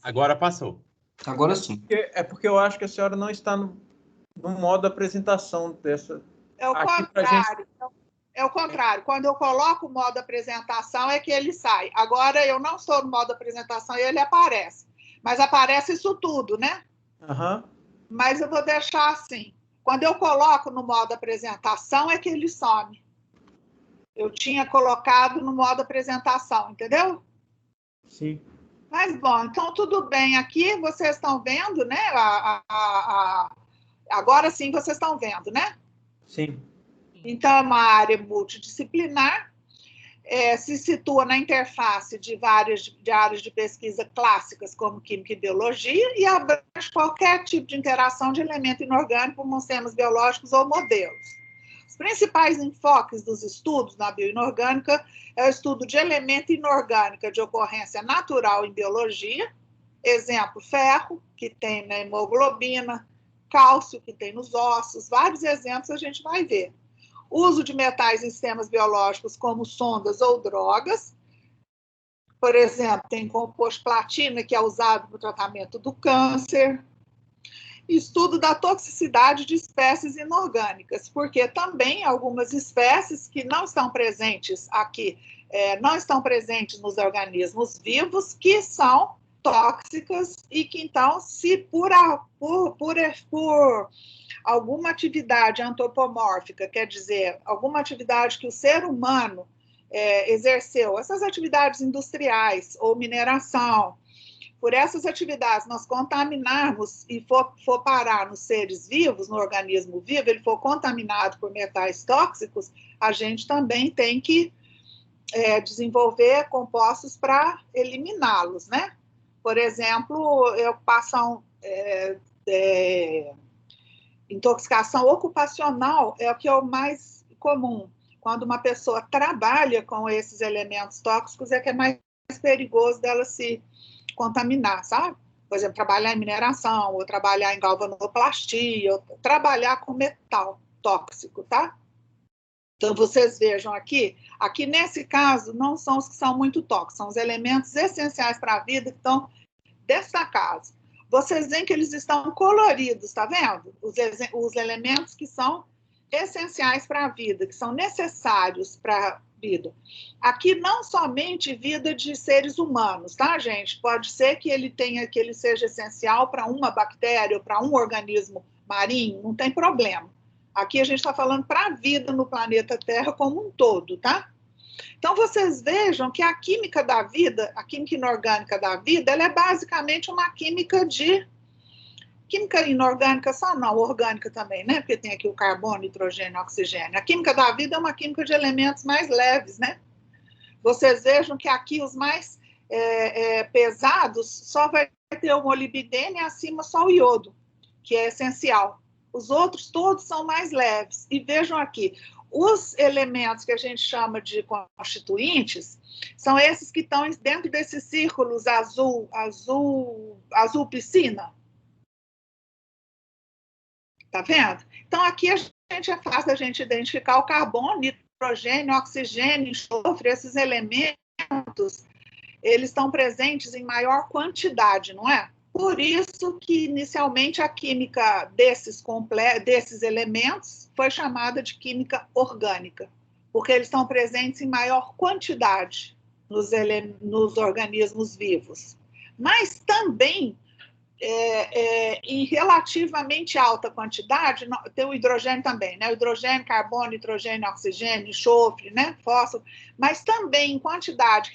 Agora passou. Agora sim. É porque eu acho que a senhora não está no modo apresentação dessa. É o contrário. É o contrário. Quando eu coloco o modo apresentação é que ele sai. Agora eu não estou no modo apresentação e ele aparece. Mas aparece isso tudo, né? Uhum. Mas eu vou deixar assim. Quando eu coloco no modo apresentação é que ele some. Eu tinha colocado no modo apresentação, entendeu? Sim. Mas, bom, então tudo bem. Aqui vocês estão vendo, né? Agora sim vocês estão vendo, né? Sim. Então, é uma área multidisciplinar, se situa na interface de várias áreas de pesquisa clássicas, como química e biologia, e abrange qualquer tipo de interação de elemento inorgânico com sistemas biológicos ou modelos. Os principais enfoques dos estudos na bioinorgânica é o estudo de elemento inorgânico de ocorrência natural em biologia, exemplo, ferro, que tem na hemoglobina, cálcio, que tem nos ossos, vários exemplos a gente vai ver. Uso de metais em sistemas biológicos como sondas ou drogas. Por exemplo, tem composto platina, que é usado no tratamento do câncer. Estudo da toxicidade de espécies inorgânicas, porque também algumas espécies que não estão presentes aqui, não estão presentes nos organismos vivos, que são tóxicas e que, então, se por alguma atividade antropomórfica, quer dizer, alguma atividade que o ser humano exerceu, essas atividades industriais ou mineração, por essas atividades nós contaminarmos e for parar nos seres vivos, no organismo vivo, ele for contaminado por metais tóxicos, a gente também tem que desenvolver compostos para eliminá-los, né? Por exemplo, intoxicação ocupacional é o que é o mais comum. Quando uma pessoa trabalha com esses elementos tóxicos, é que é mais perigoso dela se contaminar, sabe? Por exemplo, trabalhar em mineração, ou trabalhar em galvanoplastia, ou trabalhar com metal tóxico, tá? Então, vocês vejam aqui nesse caso, não são os que são muito tóxicos, são os elementos essenciais para a vida que estão destacados. Vocês veem que eles estão coloridos, tá vendo? Os elementos que são essenciais para a vida, que são necessários para a vida. Aqui não somente vida de seres humanos, tá, gente? Pode ser que ele seja essencial para uma bactéria ou para um organismo marinho, não tem problema. Aqui a gente está falando para a vida no planeta Terra como um todo, tá? Então, vocês vejam que a química da vida, a química inorgânica da vida, ela é basicamente uma química inorgânica só não, orgânica também, né? Porque tem aqui o carbono, nitrogênio, oxigênio. A química da vida é uma química de elementos mais leves, né? Vocês vejam que aqui os mais pesados só vai ter o molibdênio e acima só o iodo, que é essencial. Os outros todos são mais leves. E vejam aqui, os elementos que a gente chama de constituintes são esses que estão dentro desses círculos azul piscina. Tá vendo? Então, aqui é fácil a gente identificar o carbono, nitrogênio, oxigênio, enxofre, esses elementos, eles estão presentes em maior quantidade, não é? Por isso que, inicialmente, a química desses elementos foi chamada de química orgânica, porque eles estão presentes em maior quantidade nos organismos vivos. Mas também, em relativamente alta quantidade, tem o hidrogênio também, né? O hidrogênio, carbono, nitrogênio, oxigênio, enxofre, né? Fósforo, mas também em quantidade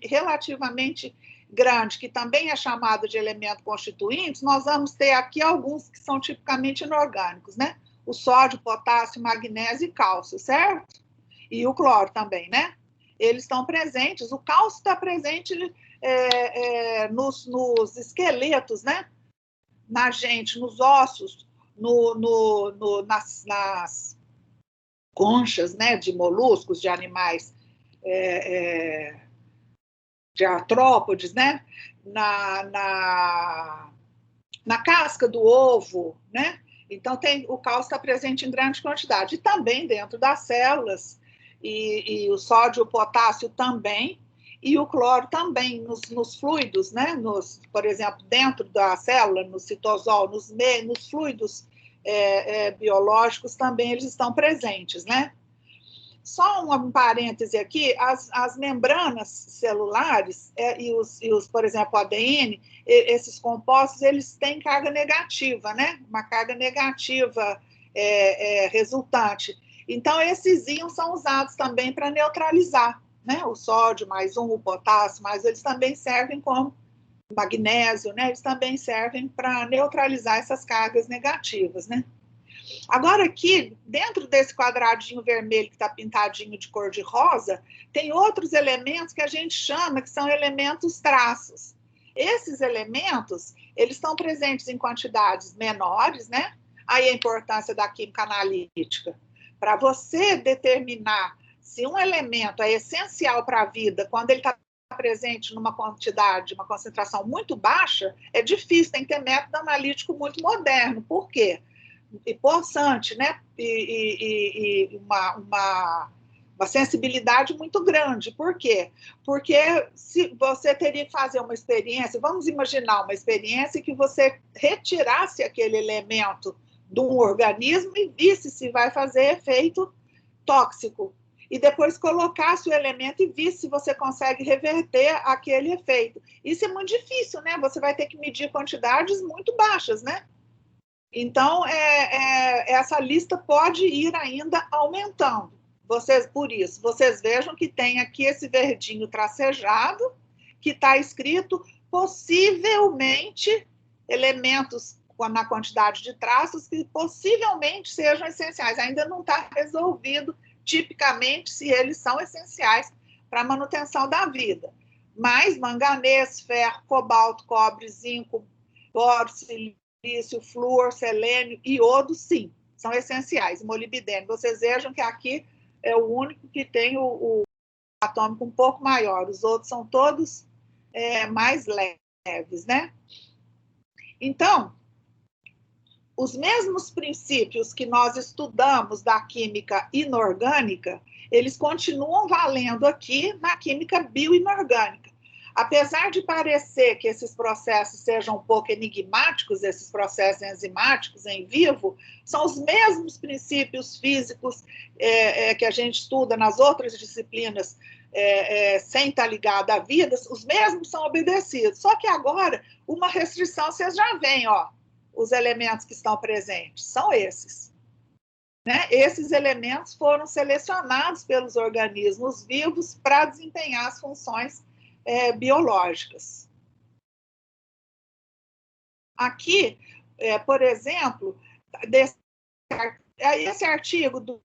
relativamente grande, que também é chamado de elemento constituintes, nós vamos ter aqui alguns que são tipicamente inorgânicos, né? O sódio, potássio, magnésio e cálcio, certo? E o cloro também, né? Eles estão presentes, o cálcio está presente nos esqueletos, né? Na gente, nos ossos, nas conchas, né? De moluscos, de animais de artrópodes, né? Na casca do ovo, né? Então, o cálcio está presente em grande quantidade. E também dentro das células, e o sódio e o potássio também, e o cloro também nos fluidos, né? Por exemplo, dentro da célula, no citosol, nos fluidos biológicos também eles estão presentes, né? Só um parêntese aqui, as membranas celulares por exemplo, o ADN, esses compostos, eles têm carga negativa, né? Uma carga negativa resultante. Então, esses íons são usados também para neutralizar, né? O sódio mais o potássio, mas eles também servem como magnésio, né? Eles também servem para neutralizar essas cargas negativas, né? Agora aqui, dentro desse quadradinho vermelho que está pintadinho de cor de rosa, tem outros elementos que a gente chama que são elementos traços. Esses elementos, eles estão presentes em quantidades menores, né? Aí a importância da química analítica. Para você determinar se um elemento é essencial para a vida quando ele está presente numa quantidade, uma concentração muito baixa, é difícil, tem que ter método analítico muito moderno. Por quê? E possante, né? E uma sensibilidade muito grande. Por quê? Porque se você teria que fazer uma experiência, vamos imaginar uma experiência que você retirasse aquele elemento de um organismo e visse se vai fazer efeito tóxico. E depois colocasse o elemento e visse se você consegue reverter aquele efeito. Isso é muito difícil, né? Você vai ter que medir quantidades muito baixas, né? Então, essa lista pode ir ainda aumentando. Por isso, vocês vejam que tem aqui esse verdinho tracejado, que está escrito possivelmente elementos na quantidade de traços que possivelmente sejam essenciais. Ainda não está resolvido tipicamente se eles são essenciais para a manutenção da vida. Mas manganês, ferro, cobalto, cobre, zinco, boro, silício, flúor, selênio, iodo, sim, são essenciais. Molibdênio, vocês vejam que aqui é o único que tem o atômico um pouco maior, os outros são todos mais leves, né? Então, os mesmos princípios que nós estudamos da química inorgânica, eles continuam valendo aqui na química bioinorgânica. Apesar de parecer que esses processos sejam um pouco enigmáticos, esses processos enzimáticos em vivo, são os mesmos princípios físicos que a gente estuda nas outras disciplinas sem estar ligado à vida, os mesmos são obedecidos. Só que agora, uma restrição, vocês já veem, ó, os elementos que estão presentes, são esses. Né? Esses elementos foram selecionados pelos organismos vivos para desempenhar as funções biológicas. Aqui, por exemplo, esse artigo do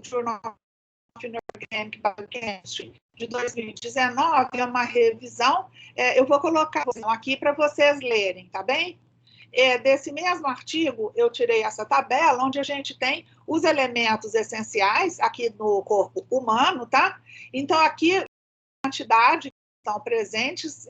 Journal of Inorganic Biochemistry de 2019 é uma revisão, eu vou colocar aqui para vocês lerem, tá bem? Desse mesmo artigo, eu tirei essa tabela, onde a gente tem os elementos essenciais aqui no corpo humano, tá? Então, aqui, a quantidade que estão presentes,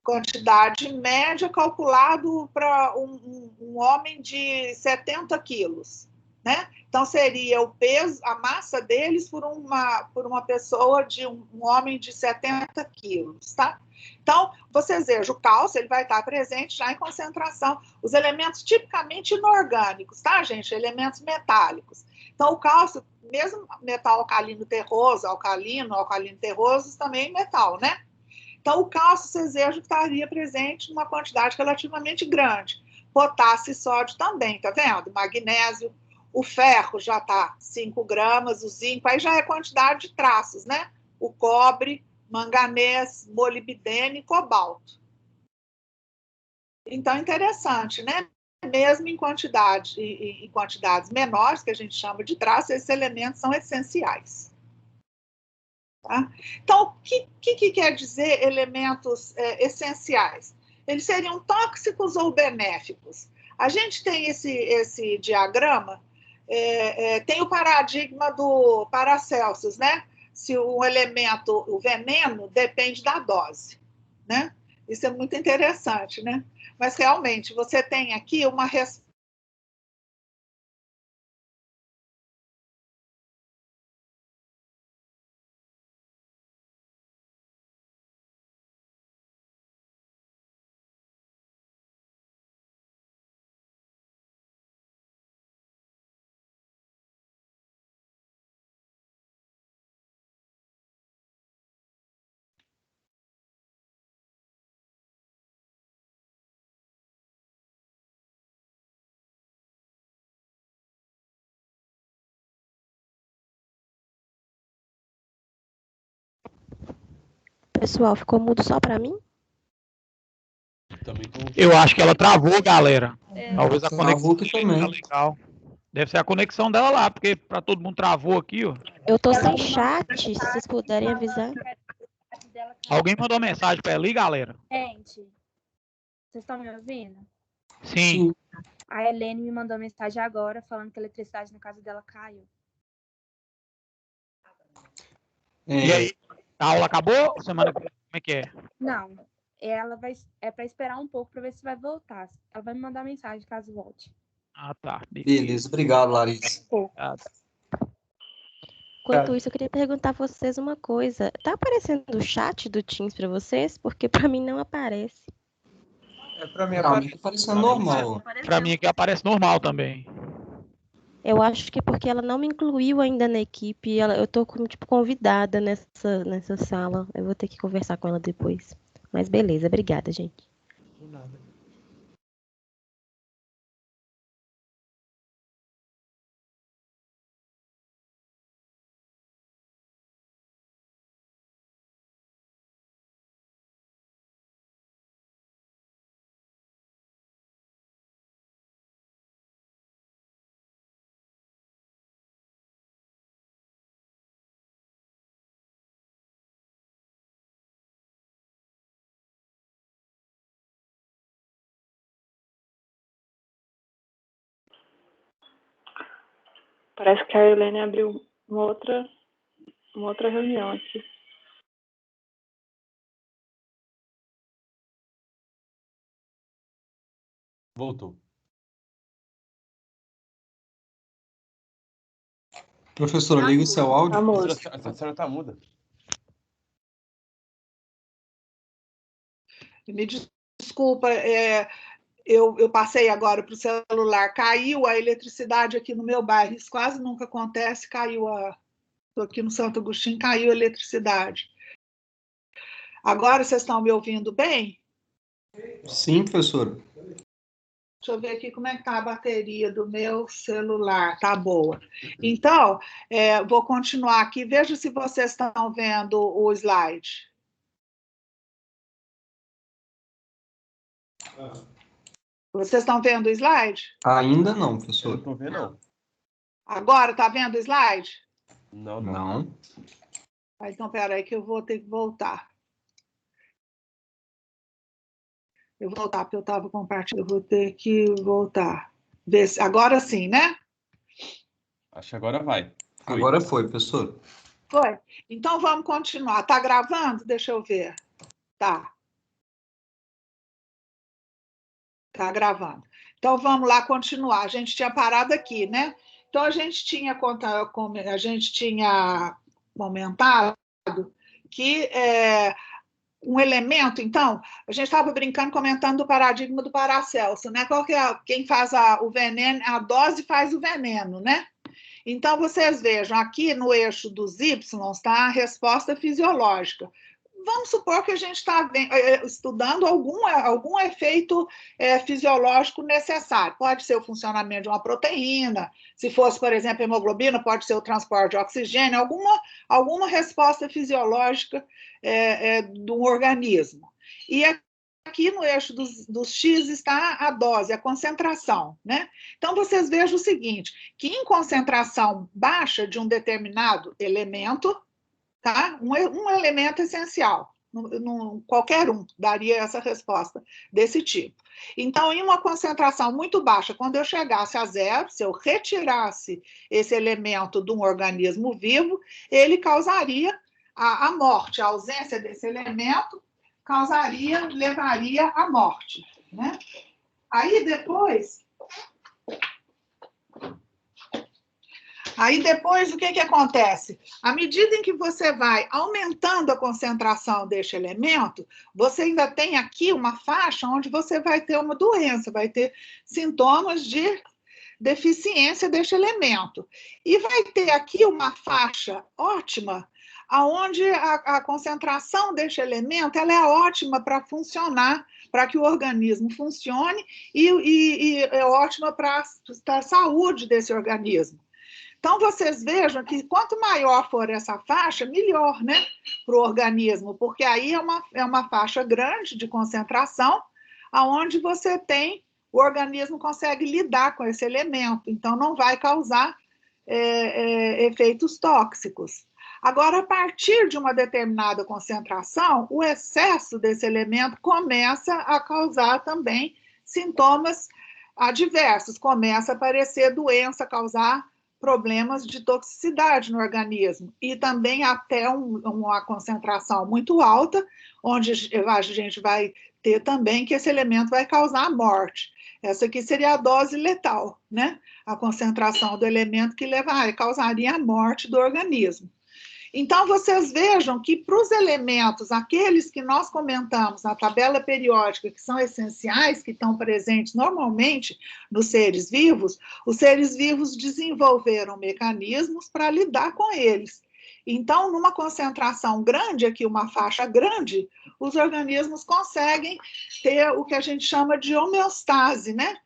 quantidade média calculado para um homem de 70 quilos, né? Então, seria o peso, a massa deles por uma pessoa, um homem de 70 quilos, tá? Então, vocês vejam, o cálcio ele vai estar presente já em concentração. Os elementos tipicamente inorgânicos, tá, gente? Elementos metálicos. Então, o cálcio, mesmo metal alcalino terroso, alcalino terroso, também é metal, né? Então, o cálcio, vocês vejam que estaria presente numa quantidade relativamente grande. Potássio e sódio também, tá vendo? Magnésio, o ferro já está 5 gramas, o zinco, aí já é quantidade de traços, né? O cobre, manganês, molibdênio e cobalto. Então, interessante, né? Mesmo em quantidades menores, que a gente chama de traços, esses elementos são essenciais. Tá? Então, o que quer dizer elementos essenciais? Eles seriam tóxicos ou benéficos? A gente tem esse diagrama, tem o paradigma do Paracelsus, né? Se o elemento, o veneno, depende da dose, né? Isso é muito interessante, né? Mas, realmente, você tem aqui uma resposta. Pessoal, ficou mudo só para mim? Eu acho que ela travou, galera. Talvez a conexão Travou aqui dele tá também. legal. Deve ser a conexão dela lá, porque para todo mundo travou aqui, ó. Eu tô sem chat, se vocês puderem avisar. Alguém mandou mensagem para ela aí, galera? Gente, vocês estão me ouvindo? Sim. A Helene me mandou mensagem agora falando que a eletricidade na casa dela caiu. E aí, a aula acabou? Semana que vem, como é que é? Não, é para esperar um pouco para ver se vai voltar. Ela vai me mandar mensagem caso volte. Ah, tá. Beleza, obrigado, Larissa. Enquanto isso, eu queria perguntar a vocês uma coisa. Tá aparecendo o chat do Teams para vocês? Porque para mim não aparece. Para mim tá aparecendo normal. Para mim aqui aparece normal também. Eu acho que porque ela não me incluiu ainda na equipe, eu tô como tipo convidada nessa sala. Eu vou ter que conversar com ela depois. Mas beleza, obrigada, gente. De nada. Parece que a Helene abriu uma outra reunião aqui. Voltou. Professora, liga o seu áudio. A senhora tá muda. Me desculpa, eu passei agora para o celular, caiu a eletricidade aqui no meu bairro, isso quase nunca acontece, estou aqui no Santo Agostinho, caiu a eletricidade. Agora vocês estão me ouvindo bem? Sim, professora. Deixa eu ver aqui como é que está a bateria do meu celular. Tá boa. Então, vou continuar aqui. Veja se vocês estão vendo o slide. Vocês estão vendo o slide? Ainda não, professor. Não estou vendo, não. Agora está vendo o slide? Não. Então, espera aí que eu vou ter que voltar. Eu vou voltar, porque eu estava compartilhando. Eu vou ter que voltar. Ver se... Agora sim, né? Acho que agora vai. Agora foi, professor. Foi? Então, vamos continuar. Está gravando? Deixa eu ver. Tá. Está gravando. Então, vamos lá continuar. A gente tinha parado aqui, né? Então, a gente tinha comentado que um elemento, então, a gente estava brincando, comentando do paradigma do Paracelso, né? Quem faz o veneno, a dose faz o veneno, né? Então, vocês vejam, aqui no eixo dos Y está a resposta fisiológica. Vamos supor que a gente está estudando algum efeito fisiológico necessário. Pode ser o funcionamento de uma proteína, se fosse, por exemplo, hemoglobina, pode ser o transporte de oxigênio, alguma resposta fisiológica do organismo. E aqui no eixo dos X está a dose, a concentração, né? Então, vocês vejam o seguinte, que em concentração baixa de um determinado elemento, tá? Um elemento essencial, qualquer um daria essa resposta desse tipo. Então, em uma concentração muito baixa, quando eu chegasse a zero, se eu retirasse esse elemento de um organismo vivo, ele causaria a morte, a ausência desse elemento levaria à morte, né? Aí depois, o que acontece? À medida em que você vai aumentando a concentração deste elemento, você ainda tem aqui uma faixa onde você vai ter uma doença, vai ter sintomas de deficiência deste elemento. E vai ter aqui uma faixa ótima, onde a concentração deste elemento ela é ótima para funcionar, para que o organismo funcione e é ótima para a saúde desse organismo. Então, vocês vejam que quanto maior for essa faixa, melhor, né, para o organismo, porque aí é uma faixa grande de concentração, onde você tem o organismo consegue lidar com esse elemento, então não vai causar efeitos tóxicos. Agora, a partir de uma determinada concentração, o excesso desse elemento começa a causar também sintomas adversos, começa a aparecer doença, causar problemas de toxicidade no organismo, e também até uma concentração muito alta, onde a gente vai ter também que esse elemento vai causar a morte. Essa aqui seria a dose letal, né? A concentração do elemento que causaria a morte do organismo. Então, vocês vejam que para os elementos, aqueles que nós comentamos na tabela periódica, que são essenciais, que estão presentes normalmente nos seres vivos, os seres vivos desenvolveram mecanismos para lidar com eles. Então, numa concentração grande, aqui uma faixa grande, os organismos conseguem ter o que a gente chama de homeostase, né?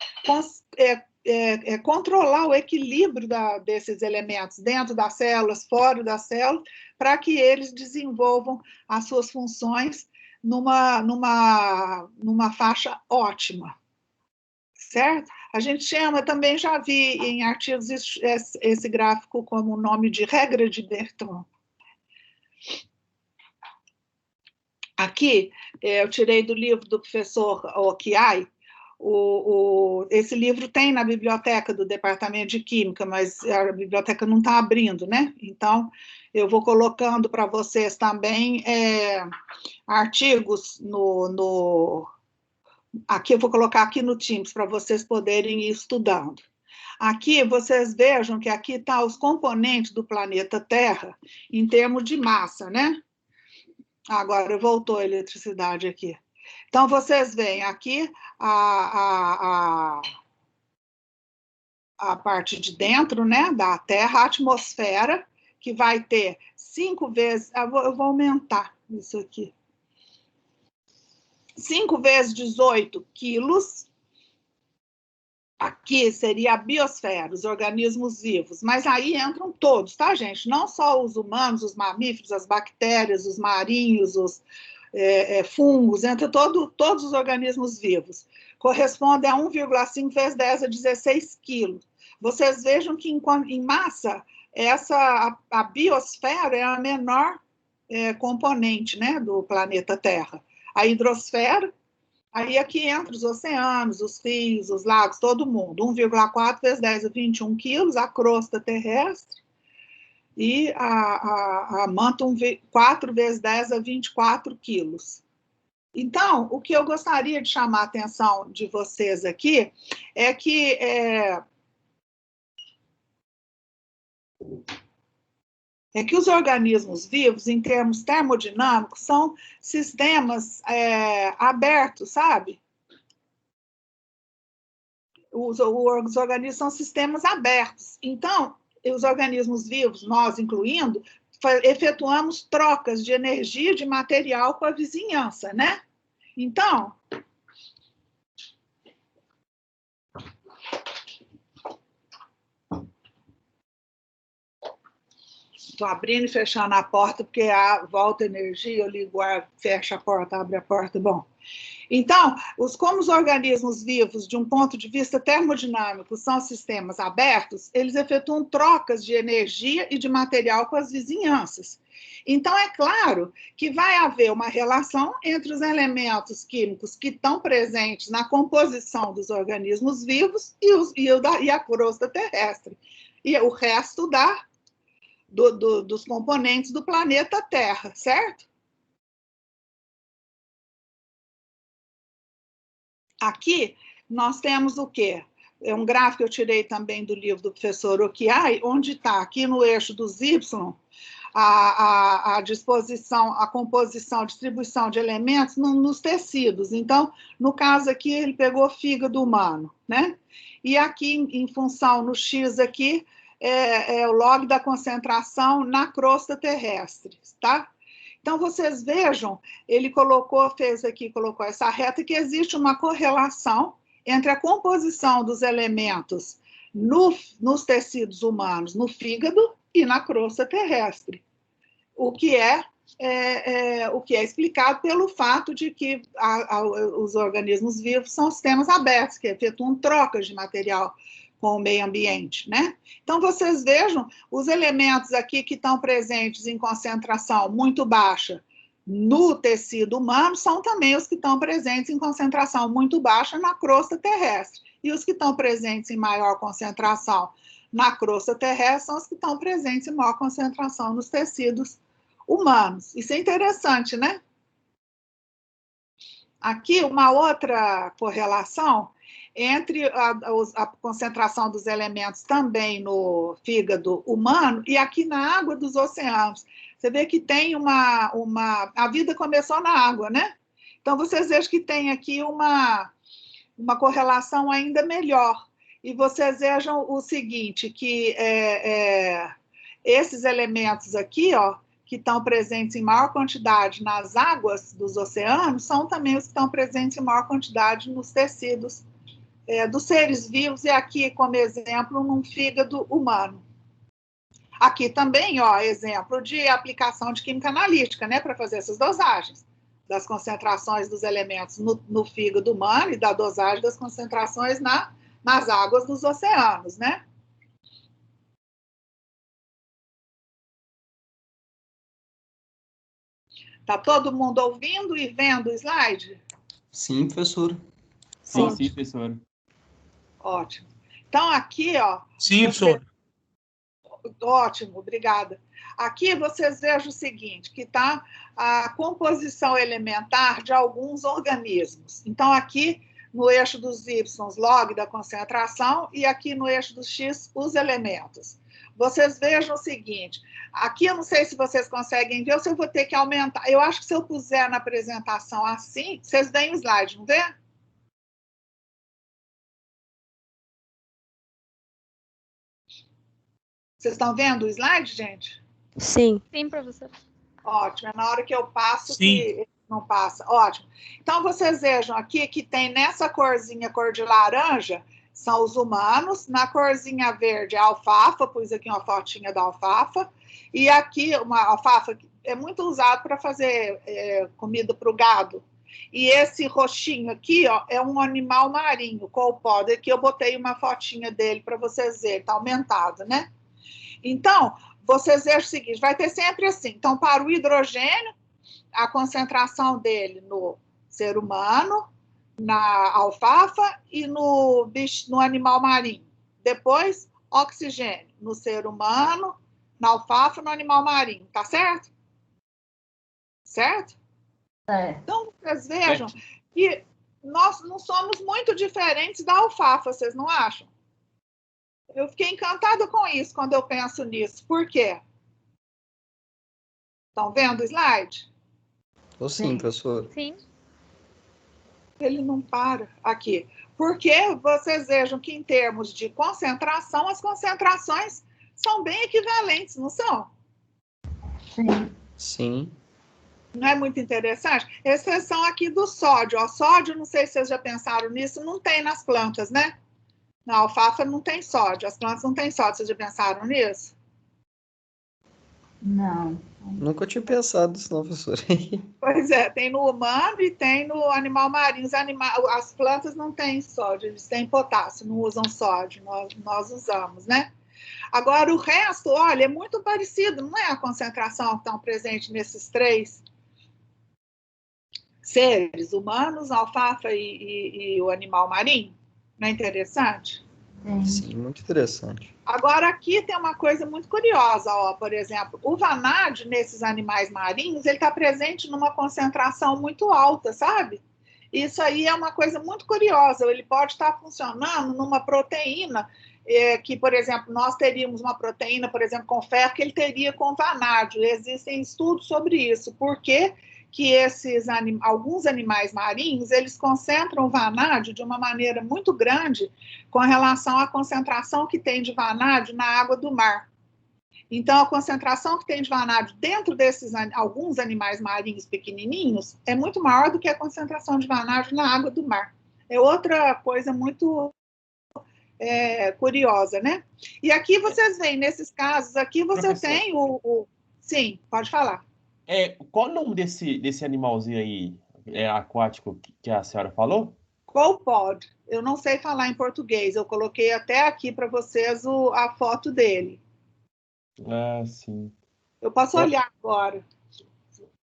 Controlar o equilíbrio desses elementos dentro das células, fora das células, para que eles desenvolvam as suas funções numa faixa ótima, certo? A gente chama, também já vi em artigos esse gráfico como o nome de regra de Bertrand. Aqui, eu tirei do livro do professor Okiai. Esse livro tem na biblioteca do Departamento de Química, mas a biblioteca não está abrindo, né? Então, eu vou colocando para vocês também artigos aqui eu vou colocar aqui no Teams para vocês poderem ir estudando. Aqui vocês vejam que aqui estão os componentes do planeta Terra em termos de massa, né? Agora voltou a eletricidade aqui. Então, vocês veem aqui a parte de dentro, né, da Terra, a atmosfera, que vai ter 5 vezes... Eu vou aumentar isso aqui. 5 vezes 18 quilos. Aqui seria a biosfera, os organismos vivos. Mas aí entram todos, tá, gente? Não só os humanos, os mamíferos, as bactérias, os marinhos, os fungos, entra todos os organismos vivos. Corresponde a 1,5 vezes 10 a 16 quilos. Vocês vejam que em massa, a biosfera é a menor componente, né, do planeta Terra. A hidrosfera, aí aqui entra os oceanos, os rios, os lagos, todo mundo. 1,4 vezes 10 a 21 quilos, a crosta terrestre. E a manta 4 vezes 10 a 24 quilos. Então, o que eu gostaria de chamar a atenção de vocês aqui é que os organismos vivos, em termos termodinâmicos, são sistemas abertos, sabe? Os organismos são sistemas abertos. Então, os organismos vivos, nós incluindo, efetuamos trocas de energia, de material com a vizinhança, né? Então, estou abrindo e fechando a porta, porque volta energia, eu ligo o ar, fecho a porta, abre a porta, bom. Então, como os organismos vivos, de um ponto de vista termodinâmico, são sistemas abertos, eles efetuam trocas de energia e de material com as vizinhanças. Então, é claro que vai haver uma relação entre os elementos químicos que estão presentes na composição dos organismos vivos e a crosta terrestre. E o resto dos componentes do planeta Terra, certo? Aqui, nós temos o quê? É um gráfico que eu tirei também do livro do professor Okiai, onde está aqui no eixo dos Y, a disposição, a composição, a distribuição de elementos nos tecidos. Então, no caso aqui, ele pegou fígado humano, né? E aqui, em função no X aqui, é o log da concentração na crosta terrestre, tá? Então, vocês vejam, ele colocou essa reta, que existe uma correlação entre a composição dos elementos nos tecidos humanos, no fígado e na crosta terrestre, o que é o que é explicado pelo fato de que os organismos vivos são sistemas abertos, que efetuam trocas de material com o meio ambiente, né? Então, vocês vejam, os elementos aqui que estão presentes em concentração muito baixa no tecido humano são também os que estão presentes em concentração muito baixa na crosta terrestre. E os que estão presentes em maior concentração na crosta terrestre são os que estão presentes em maior concentração nos tecidos humanos. Isso é interessante, né? Aqui, uma outra correlação entre a concentração dos elementos também no fígado humano e aqui na água dos oceanos. Você vê que tem a vida começou na água, né? Então, vocês vejam que tem aqui uma correlação ainda melhor. E vocês vejam o seguinte, que esses elementos aqui, ó, que estão presentes em maior quantidade nas águas dos oceanos, são também os que estão presentes em maior quantidade nos tecidos dos seres vivos, e aqui, como exemplo, num fígado humano. Aqui também, ó, exemplo de aplicação de química analítica, né, para fazer essas dosagens das concentrações dos elementos no fígado humano e da dosagem das concentrações nas águas dos oceanos, né? Tá todo mundo ouvindo e vendo o slide? Sim, professora. Sim, professora. Ótimo. Então, aqui, ó... Sim, professora. Ótimo, obrigada. Aqui vocês vejam o seguinte, que está a composição elementar de alguns organismos. Então, aqui no eixo dos Y, log da concentração, e aqui no eixo dos X, os elementos. Vocês vejam o seguinte, aqui eu não sei se vocês conseguem ver ou se eu vou ter que aumentar. Eu acho que se eu puser na apresentação assim, vocês veem o slide, não vê? Vocês estão vendo o slide, gente? Sim. Sim, professor. Ótimo, é na hora que eu passo que não passa. Ótimo. Então, vocês vejam aqui que tem nessa corzinha, cor de laranja, são os humanos, na corzinha verde, a alfafa, pus aqui uma fotinha da alfafa, e aqui uma alfafa que é muito usado para fazer comida para o gado. E esse roxinho aqui, ó, é um animal marinho, colpodo. Aqui eu botei uma fotinha dele para vocês verem, está aumentado, né? Então, vocês vejam o seguinte, vai ter sempre assim. Então, para o hidrogênio, a concentração dele no ser humano, na alfafa e no animal marinho. Depois, oxigênio no ser humano, na alfafa e no animal marinho. Tá certo? Certo? Então, vocês vejam que nós não somos muito diferentes da alfafa, vocês não acham? Eu fiquei encantada com isso quando eu penso nisso. Por quê? Estão vendo o slide? Sim, professor. Sim. Ele não para. Aqui. Porque vocês vejam que, em termos de concentração, as concentrações são bem equivalentes, não são? Sim. Sim. Não é muito interessante? Exceção aqui do sódio. O sódio, não sei se vocês já pensaram nisso, não tem nas plantas, né? Na alfafa não tem sódio, as plantas não têm sódio. Vocês já pensaram nisso? Não. Nunca tinha pensado nisso, não, professor. Pois é, tem no humano e tem no animal marinho. As plantas não têm sódio, eles têm potássio, não usam sódio, nós usamos, né? Agora, o resto, olha, é muito parecido, não é a concentração que estão presente nesses três seres, humanos, alfafa e o animal marinho? Não é interessante? Sim, muito interessante. Agora, aqui tem uma coisa muito curiosa, ó, por exemplo, o vanádio nesses animais marinhos, ele está presente numa concentração muito alta, sabe? Isso aí é uma coisa muito curiosa, ele pode estar funcionando numa proteína, que, por exemplo, nós teríamos uma proteína, por exemplo, com ferro, que ele teria com vanádio. Existem estudos sobre isso, porque que alguns animais marinhos, eles concentram o vanádio de uma maneira muito grande com relação à concentração que tem de vanádio na água do mar. Então, a concentração que tem de vanádio dentro desses alguns animais marinhos pequenininhos é muito maior do que a concentração de vanádio na água do mar. É outra coisa muito curiosa, né? E aqui vocês veem, nesses casos aqui, você tem Sim, pode falar. Qual o nome desse animalzinho aí aquático que a senhora falou? Copod. Eu não sei falar em português. Eu coloquei até aqui para vocês a foto dele. Ah, sim. Eu posso olhar agora.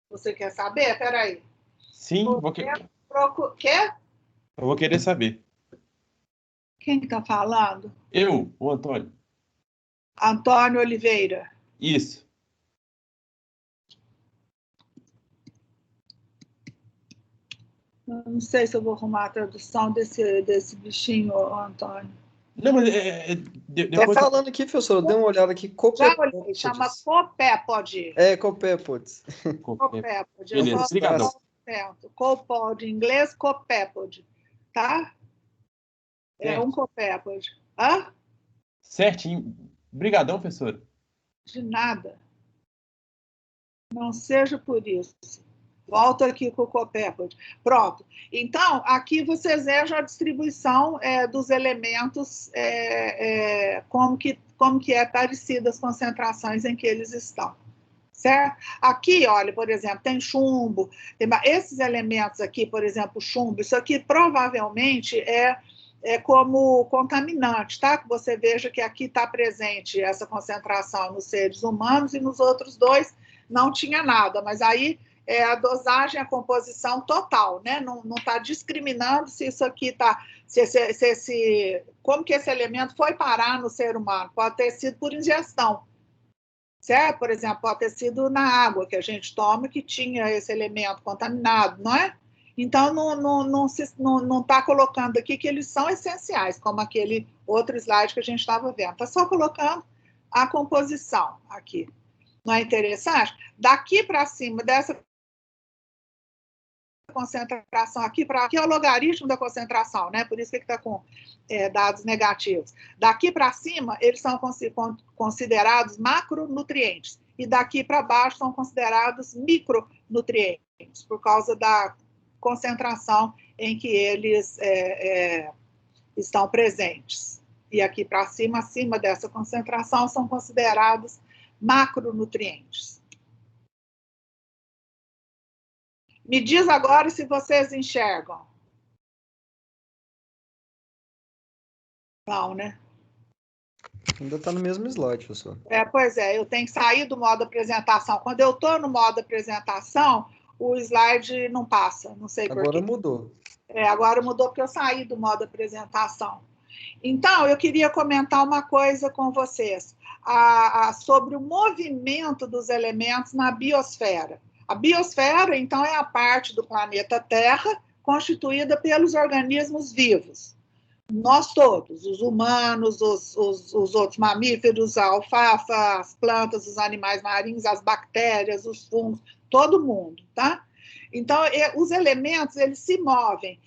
Você quer saber? Peraí. Sim, Quer? eu vou querer saber. Quem que está falando? Eu, o Antônio. Antônio Oliveira. Isso. Eu não sei se eu vou arrumar a tradução desse bichinho, Antônio. Não, mas Tá falando aqui, professor, dê uma olhada aqui. Já olhei, chama copépode. Copépodes. Copépode. Beleza, obrigado. Copod, em inglês, copépode. Tá? É um copépode. Hã? Certinho. Obrigadão, professor. De nada. Não seja por isso. Volto aqui com o copépode. Pronto. Então, aqui vocês vejam a distribuição dos elementos, como que é parecida as concentrações em que eles estão. Certo? Aqui, olha, por exemplo, tem chumbo. Esses elementos aqui, por exemplo, chumbo, isso aqui provavelmente é como contaminante, tá? Que você veja que aqui está presente essa concentração nos seres humanos e nos outros dois não tinha nada, mas aí a dosagem, a composição total, né? Não está discriminando se isso aqui está... como que esse elemento foi parar no ser humano. Pode ter sido por ingestão, certo? Por exemplo, pode ter sido na água que a gente toma que tinha esse elemento contaminado, não é? Então, não está colocando aqui que eles são essenciais, como aquele outro slide que a gente estava vendo. Está só colocando a composição aqui. Não é interessante? Daqui para cima dessa concentração aqui para aqui é o logaritmo da concentração, né? Por isso que está com dados negativos. Daqui para cima, eles são considerados macronutrientes, e daqui para baixo são considerados micronutrientes, por causa da concentração em que eles estão presentes. E aqui para cima, acima dessa concentração, são considerados macronutrientes. Me diz agora se vocês enxergam. Não, né? Ainda está no mesmo slide, professor. Pois é, eu tenho que sair do modo apresentação. Quando eu estou no modo apresentação, o slide não passa, não sei por quê. Agora mudou. Agora mudou porque eu saí do modo apresentação. Então, eu queria comentar uma coisa com vocês, sobre o movimento dos elementos na biosfera. A biosfera, então, é a parte do planeta Terra constituída pelos organismos vivos. Nós todos, os humanos, os outros mamíferos, a alfafa, as plantas, os animais marinhos, as bactérias, os fungos, todo mundo, tá? Então, os elementos, eles se movem.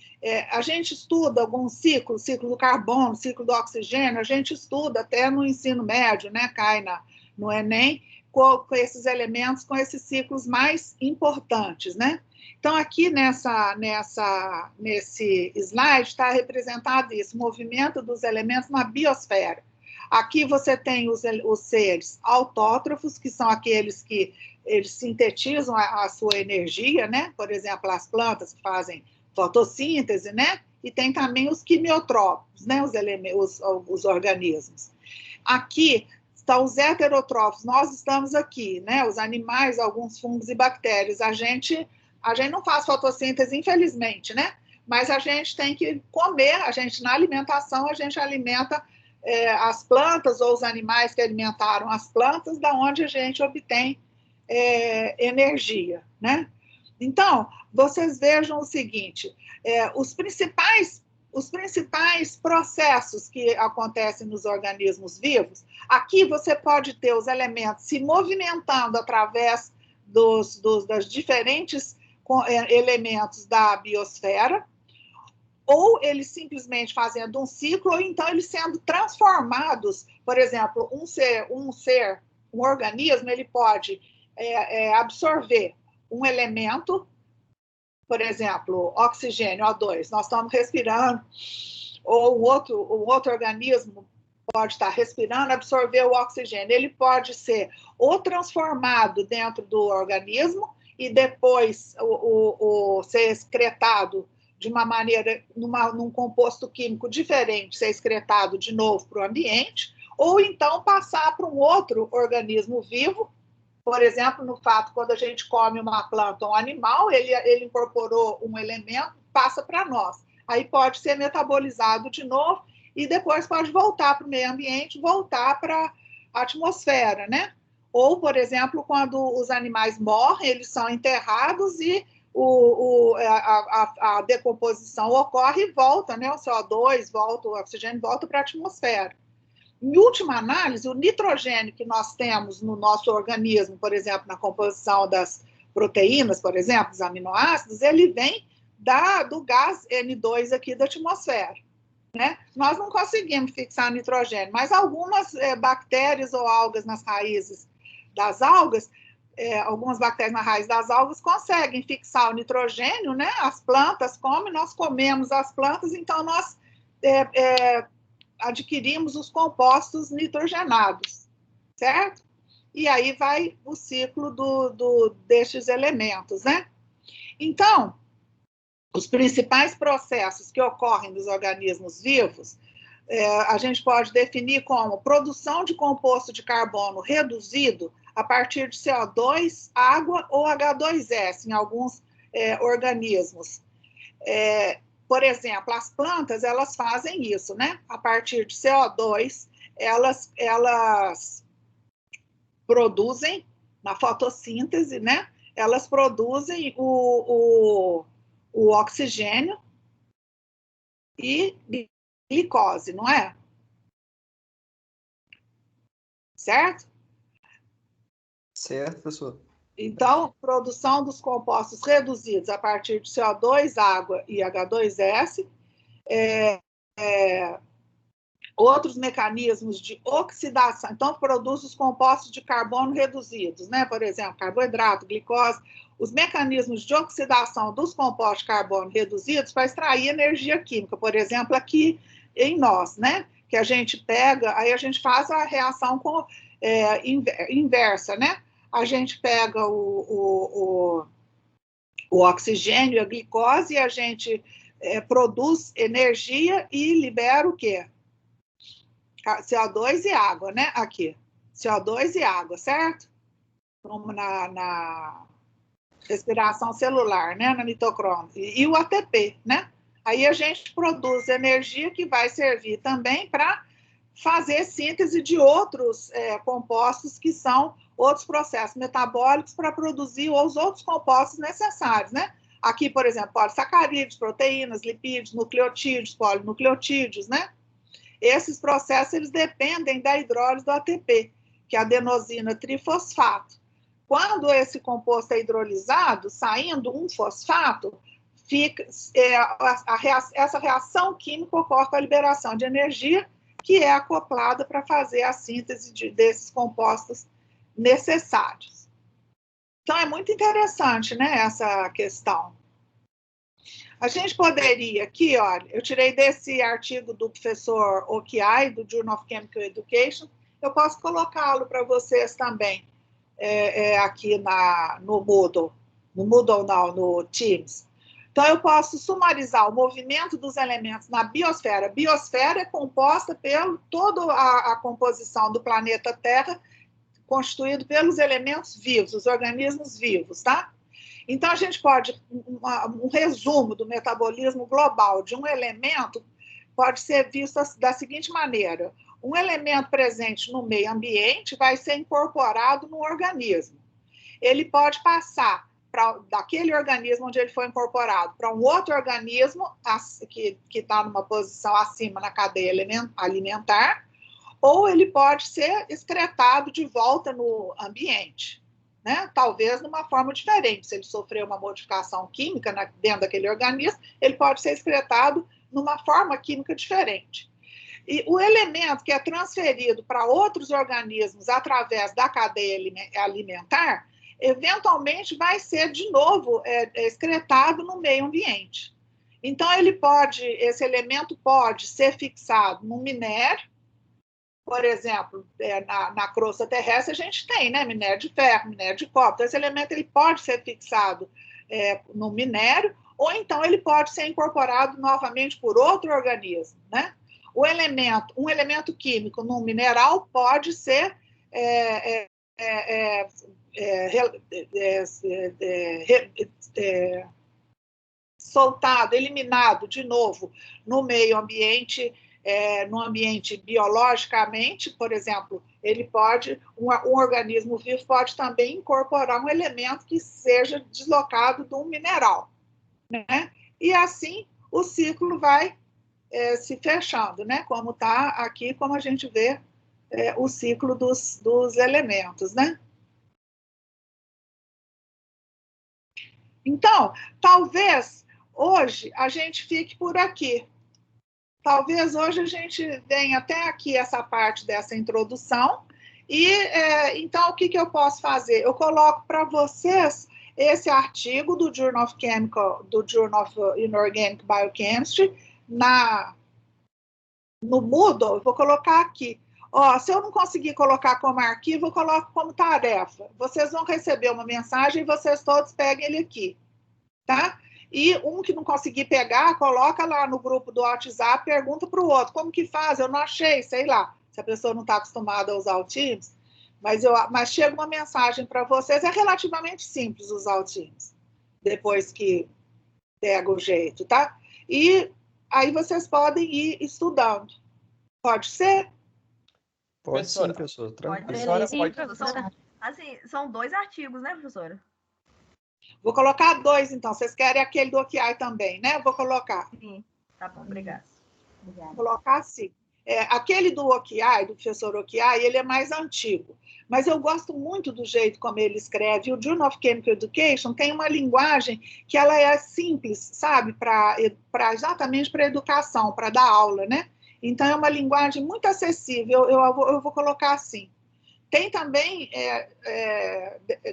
A gente estuda alguns ciclos, ciclo do carbono, ciclo do oxigênio, a gente estuda até no ensino médio, né? Cai no Enem, com esses elementos, com esses ciclos mais importantes, né? Então, aqui nesse slide está representado isso, o movimento dos elementos na biosfera. Aqui você tem os seres autótrofos, que são aqueles que eles sintetizam a sua energia, né? Por exemplo, as plantas que fazem fotossíntese, né? E tem também os quimiotrópicos, né? Os organismos. Aqui estão os heterotrófos, nós estamos aqui, né? Os animais, alguns fungos e bactérias. A gente não faz fotossíntese, infelizmente, né? Mas a gente tem que comer, na alimentação, a gente alimenta as plantas ou os animais que alimentaram as plantas, da onde a gente obtém energia, né? Então, vocês vejam o seguinte, os principais processos que acontecem nos organismos vivos, aqui você pode ter os elementos se movimentando através dos diferentes elementos da biosfera, ou eles simplesmente fazendo um ciclo, ou então eles sendo transformados. Por exemplo, um organismo, ele pode absorver um elemento, por exemplo, oxigênio, O2, nós estamos respirando, ou um outro organismo pode estar respirando, absorver o oxigênio. Ele pode ser ou transformado dentro do organismo e depois ser excretado de uma maneira, num composto químico diferente, ser excretado de novo para o ambiente, ou então passar para um outro organismo vivo. Por exemplo, no fato, quando a gente come uma planta ou um animal, ele incorporou um elemento, passa para nós. Aí pode ser metabolizado de novo e depois pode voltar para o meio ambiente, voltar para a atmosfera, né? Ou, por exemplo, quando os animais morrem, eles são enterrados e a decomposição ocorre e volta, né? O CO2 volta, o oxigênio volta para a atmosfera. Em última análise, o nitrogênio que nós temos no nosso organismo, por exemplo, na composição das proteínas, por exemplo, dos aminoácidos, ele vem do gás N2 aqui da atmosfera, né? Nós não conseguimos fixar nitrogênio, mas algumas bactérias ou algas nas raízes das algas, algumas bactérias na raiz das algas conseguem fixar o nitrogênio, né? As plantas comem, nós comemos as plantas, então nós adquirimos os compostos nitrogenados, certo? E aí vai o ciclo destes elementos, né? Então, os principais processos que ocorrem nos organismos vivos, a gente pode definir como produção de composto de carbono reduzido a partir de CO2, água ou H2S em alguns organismos. Por exemplo, as plantas, elas fazem isso, né? A partir de CO2, elas produzem, na fotossíntese, né? Elas produzem o oxigênio e glicose, não é? Certo? Certo, professor. Então, produção dos compostos reduzidos a partir de CO2, água e H2S, outros mecanismos de oxidação, então produz os compostos de carbono reduzidos, né? Por exemplo, carboidrato, glicose, os mecanismos de oxidação dos compostos de carbono reduzidos para extrair energia química, por exemplo, aqui em nós, né? Que a gente pega, aí a gente faz a reação inversa, né? A gente pega o oxigênio e a glicose e a gente produz energia e libera o quê? CO2 e água, né? Aqui, CO2 e água, certo? Como na respiração celular, né? Na mitocôndria. E o ATP, né? Aí a gente produz energia que vai servir também para fazer síntese de outros compostos que são outros processos metabólicos para produzir os outros compostos necessários, né? Aqui, por exemplo, polissacarídeos, proteínas, lipídios, nucleotídeos, polinucleotídeos, né? Esses processos, eles dependem da hidrólise do ATP, que é a adenosina trifosfato. Quando esse composto é hidrolisado, saindo um fosfato, essa reação química ocorre com a liberação de energia, que é acoplada para fazer a síntese desses compostos necessários. Então, é muito interessante, né, essa questão. A gente poderia aqui, olha, eu tirei desse artigo do professor Okiai, do Journal of Chemical Education, eu posso colocá-lo para vocês também, aqui no Moodle, não, no Teams. Então, eu posso sumarizar o movimento dos elementos na biosfera. A biosfera é composta por toda a composição do planeta Terra, constituído pelos elementos vivos, os organismos vivos, tá? Então, a gente pode, um resumo do metabolismo global de um elemento pode ser visto da seguinte maneira: um elemento presente no meio ambiente vai ser incorporado no organismo. Ele pode passar daquele organismo onde ele foi incorporado para um outro organismo que está numa posição acima na cadeia alimentar, ou ele pode ser excretado de volta no ambiente, né? Talvez numa forma diferente. Se ele sofreu uma modificação química dentro daquele organismo, ele pode ser excretado numa forma química diferente. E o elemento que é transferido para outros organismos através da cadeia alimentar, eventualmente vai ser de novo excretado no meio ambiente. Então, esse elemento pode ser fixado no minério, Por exemplo, na crosta terrestre a gente tem, né, minério de ferro, minério de cobre. Então, esse elemento ele pode ser fixado no minério, ou então ele pode ser incorporado novamente por outro organismo, né? Um elemento químico num mineral pode ser soltado, eliminado de novo no meio ambiente, no ambiente biologicamente, por exemplo, ele pode, um organismo vivo pode também incorporar um elemento que seja deslocado de um mineral, né? E assim o ciclo vai se fechando, né? Como está aqui, como a gente vê o ciclo dos elementos, né? Então, talvez hoje a gente fique por aqui. Talvez hoje a gente venha até aqui essa parte dessa introdução. E, então, o que eu posso fazer? Eu coloco para vocês esse artigo do Journal of Inorganic Biochemistry no Moodle. Eu vou colocar aqui. Ó, se eu não conseguir colocar como arquivo, eu coloco como tarefa. Vocês vão receber uma mensagem e vocês todos peguem ele aqui, tá? E um que não conseguir pegar, coloca lá no grupo do WhatsApp, pergunta para o outro, como que faz? Eu não achei, sei lá, se a pessoa não está acostumada a usar o Teams, mas chega uma mensagem para vocês, é relativamente simples usar o Teams, depois que pega o jeito, tá? E aí vocês podem ir estudando. Pode ser? Pode sim, professor. Tranquilo. Sim, professora. Assim, são 2 artigos, né, professora? Vou colocar 2, então. Vocês querem aquele do OQI também, né? Vou colocar. Sim, tá bom, obrigada. Vou colocar assim. Aquele do OQI, do professor OQI, ele é mais antigo. Mas eu gosto muito do jeito como ele escreve. O Journal of Chemical Education tem uma linguagem que ela é simples, sabe? Exatamente para educação, para dar aula, né? Então, é uma linguagem muito acessível. Eu vou colocar assim. Tem também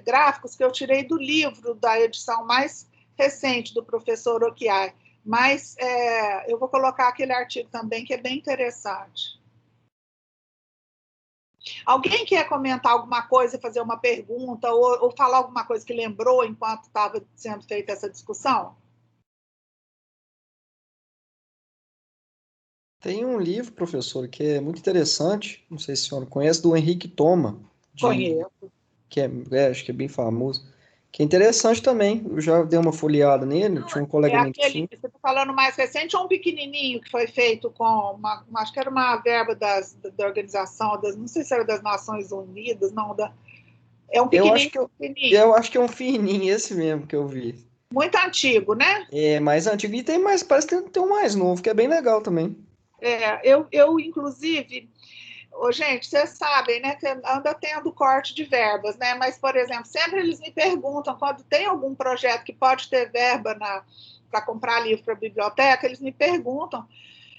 gráficos que eu tirei do livro, da edição mais recente do professor OQI, mas eu vou colocar aquele artigo também, que é bem interessante. Alguém quer comentar alguma coisa, fazer uma pergunta, ou falar alguma coisa que lembrou enquanto estava sendo feita essa discussão? Tem um livro, professor, que é muito interessante, não sei se a senhora conhece, do Henrique Thoma. Conheço. Que acho que é bem famoso. Que é interessante também, eu já dei uma folheada nele, tinha um colega meu que tinha. Você está falando mais recente ou um pequenininho que foi feito com, acho que era uma verba da organização, não sei se era das Nações Unidas, não, é um pequenininho. Eu acho que é um fininho, esse mesmo que eu vi. Muito antigo, né? É, mais antigo. E tem mais, parece que tem um mais novo, que é bem legal também. Eu inclusive, gente, vocês sabem, né, que anda tendo corte de verbas, né? Mas, por exemplo, sempre eles me perguntam, quando tem algum projeto que pode ter verba para comprar livro para a biblioteca, eles me perguntam.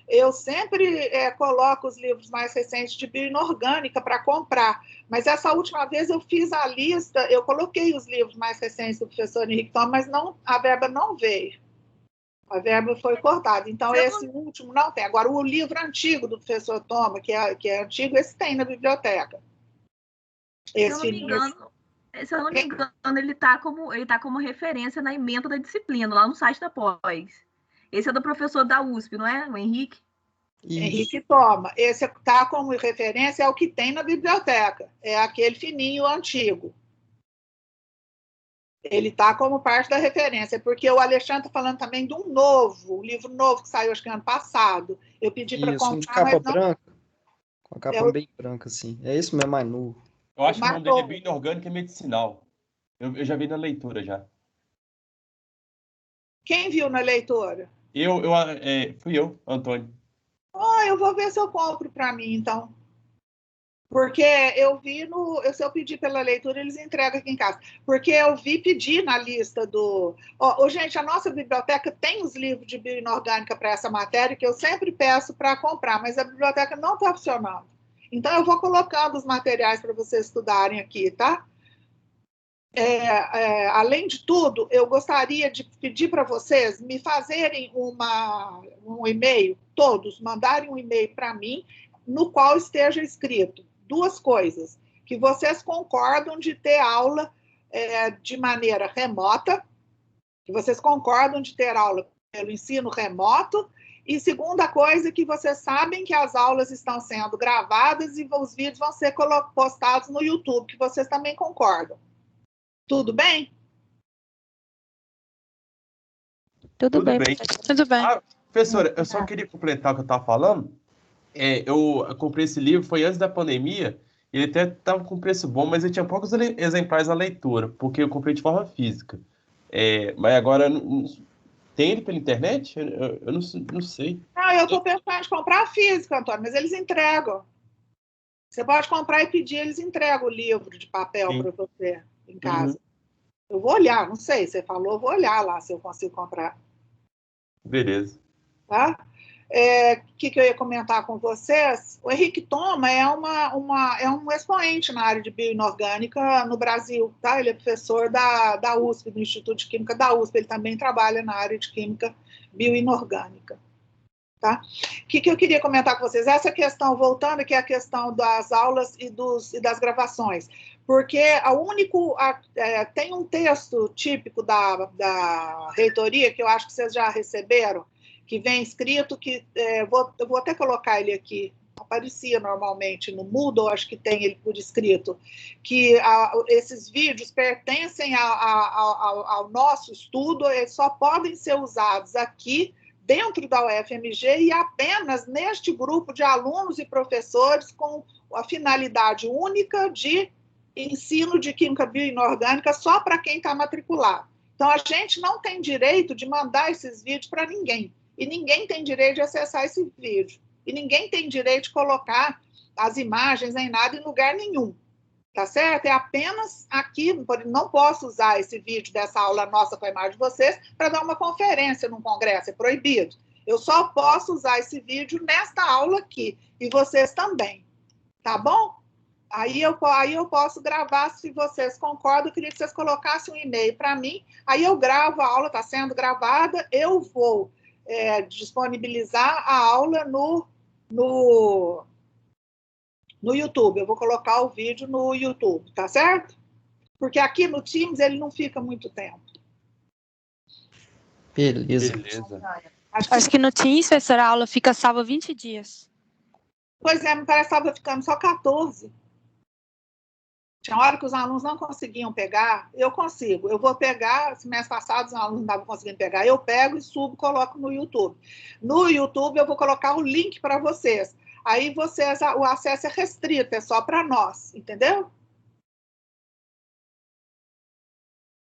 Eu sempre coloco os livros mais recentes de bioinorgânica para comprar, mas essa última vez eu fiz a lista, eu coloquei os livros mais recentes do professor Henrique Thoma, mas a verba não veio. A verba foi cortada. Então, esse último não tem. Agora, o livro antigo do professor Thoma, que é antigo, esse tem na biblioteca. Se eu não me engano, ele tá como referência na ementa da disciplina, lá no site da pós. Esse é do professor da USP, não é? O Henrique? Henrique Thoma. Esse está como referência, é o que tem na biblioteca. É aquele fininho antigo. Ele está como parte da referência, porque o Alexandre está falando também de um livro novo que saiu, acho que ano passado. Eu pedi para comprar, de capa branca, com a capa bem branca, assim. É isso mesmo, mais novo. Eu acho que o nome dele é Bioinorgânica e Medicinal. Eu já vi na leitura, já. Quem viu na leitura? Fui eu, Antônio. Eu vou ver se eu compro para mim, então. Porque eu vi se eu pedir pela leitura, eles entregam aqui em casa. Porque eu vi pedir na lista do... gente, a nossa biblioteca tem os livros de bioinorgânica para essa matéria, que eu sempre peço para comprar, mas a biblioteca não está funcionando. Então, eu vou colocando os materiais para vocês estudarem aqui, tá? Além de tudo, eu gostaria de pedir para vocês me fazerem um e-mail, todos mandarem um e-mail para mim, no qual esteja escrito duas coisas, que vocês concordam de ter aula de maneira remota, que vocês concordam de ter aula pelo ensino remoto, e segunda coisa, que vocês sabem que as aulas estão sendo gravadas e os vídeos vão ser postados no YouTube, que vocês também concordam. Tudo bem? Tudo bem. Tudo bem. Ah, professora, eu só queria completar o que eu estava falando. Eu comprei esse livro, foi antes da pandemia, ele até estava com preço bom, mas ele tinha poucos exemplares na leitura, porque eu comprei de forma física. Mas agora, tem ele pela internet? Eu não sei. Não, eu estou pensando em comprar físico, Antônio, mas eles entregam. Você pode comprar e pedir, eles entregam o livro de papel para você em casa. Eu vou olhar, não sei, você falou, eu vou olhar lá se eu consigo comprar. Beleza. Tá? Que eu ia comentar com vocês? O Henrique Thoma é um expoente na área de bioinorgânica no Brasil, tá? Ele é professor da USP, do Instituto de Química da USP, ele também trabalha na área de química bioinorgânica. Tá? O que eu queria comentar com vocês? Essa questão, voltando aqui à questão das aulas e das gravações, porque tem um texto típico da reitoria, que eu acho que vocês já receberam, que vem escrito, que eu vou até colocar ele aqui, aparecia normalmente no Moodle, acho que tem ele por escrito, que esses vídeos pertencem ao nosso estudo, eles só podem ser usados aqui, dentro da UFMG, e apenas neste grupo de alunos e professores com a finalidade única de ensino de química bioinorgânica só para quem está matriculado. Então, a gente não tem direito de mandar esses vídeos para ninguém, e ninguém tem direito de acessar esse vídeo, e ninguém tem direito de colocar as imagens nem nada em lugar nenhum. Tá certo? É apenas aqui, não posso usar esse vídeo dessa aula nossa com a imagem de vocês para dar uma conferência num congresso, é proibido. Eu só posso usar esse vídeo nesta aula aqui, e vocês também, tá bom? Aí eu posso gravar, se vocês concordam, eu queria que vocês colocassem um e-mail para mim, aí eu gravo a aula, está sendo gravada, eu vou disponibilizar a aula no YouTube, eu vou colocar o vídeo no YouTube, tá certo? Porque aqui no Teams ele não fica muito tempo. Beleza. Acho que no Teams, professora, a aula fica salva 20 dias. Pois é, me parece que estava ficando só 14. Tinha hora que os alunos não conseguiam pegar, eu consigo. Eu vou pegar, semestre passado os alunos não estavam conseguindo pegar, eu pego e subo, coloco no YouTube. No YouTube eu vou colocar o link para vocês. Aí o acesso é restrito, é só para nós, entendeu?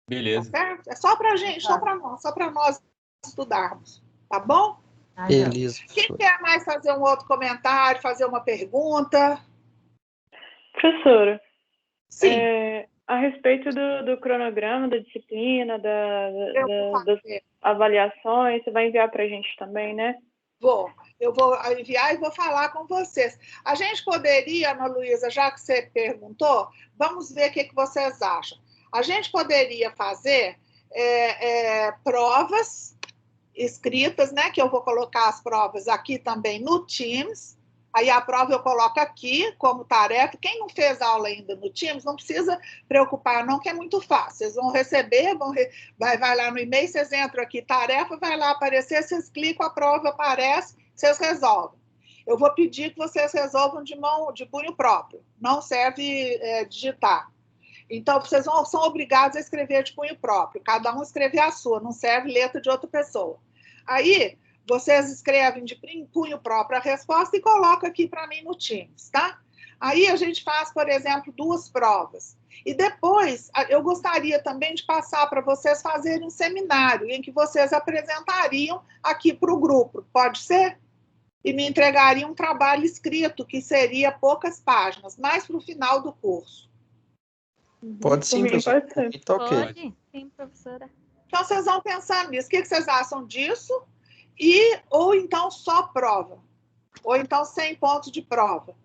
Beleza. Tá certo? É só para gente, só para nós estudarmos, tá bom? Beleza. Quem quer mais fazer um outro comentário, fazer uma pergunta? Professora, sim. A respeito do cronograma, da disciplina, das avaliações, você vai enviar para a gente também, né? Eu vou enviar e vou falar com vocês. A gente poderia, Ana Luísa, já que você perguntou, vamos ver o que vocês acham. A gente poderia fazer provas escritas, né? Que eu vou colocar as provas aqui também no Teams. Aí a prova eu coloco aqui como tarefa. Quem não fez aula ainda no Teams, não precisa preocupar não, que é muito fácil. Vocês vão receber, vai lá no e-mail, vocês entram aqui, tarefa, vai lá aparecer, vocês clicam, a prova aparece, vocês resolvem. Eu vou pedir que vocês resolvam de punho próprio. Não serve digitar. Então, vocês são obrigados a escrever de punho próprio. Cada um escrever a sua, não serve letra de outra pessoa. Aí, vocês escrevem de punho próprio a resposta e colocam aqui para mim no Teams, tá? Aí a gente faz, por exemplo, 2 provas. E depois, eu gostaria também de passar para vocês fazerem um seminário em que vocês apresentariam aqui para o grupo, pode ser? E me entregariam um trabalho escrito, que seria poucas páginas, mais para o final do curso. Pode sim, professora. Tá ok. Pode, sim, professora. Então, vocês vão pensar nisso. O que vocês acham disso? Ou então só prova. Ou então 100 pontos de prova.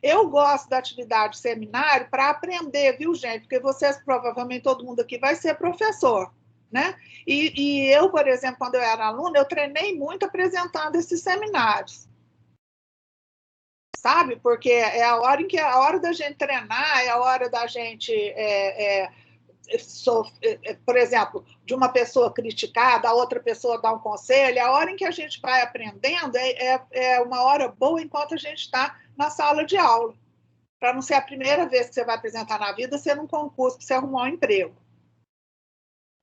Eu gosto da atividade seminário para aprender, viu, gente? Porque vocês, provavelmente, todo mundo aqui vai ser professor, né? E eu, por exemplo, quando eu era aluna, eu treinei muito apresentando esses seminários. sabe? Porque é a hora em que é a hora da gente treinar, é a hora da gente, por exemplo, de uma pessoa criticar, da outra pessoa dar um conselho, é a hora em que a gente vai aprendendo, é uma hora boa enquanto a gente está na sala de aula, para não ser a primeira vez que você vai apresentar na vida, ser num concurso para você arrumar um emprego.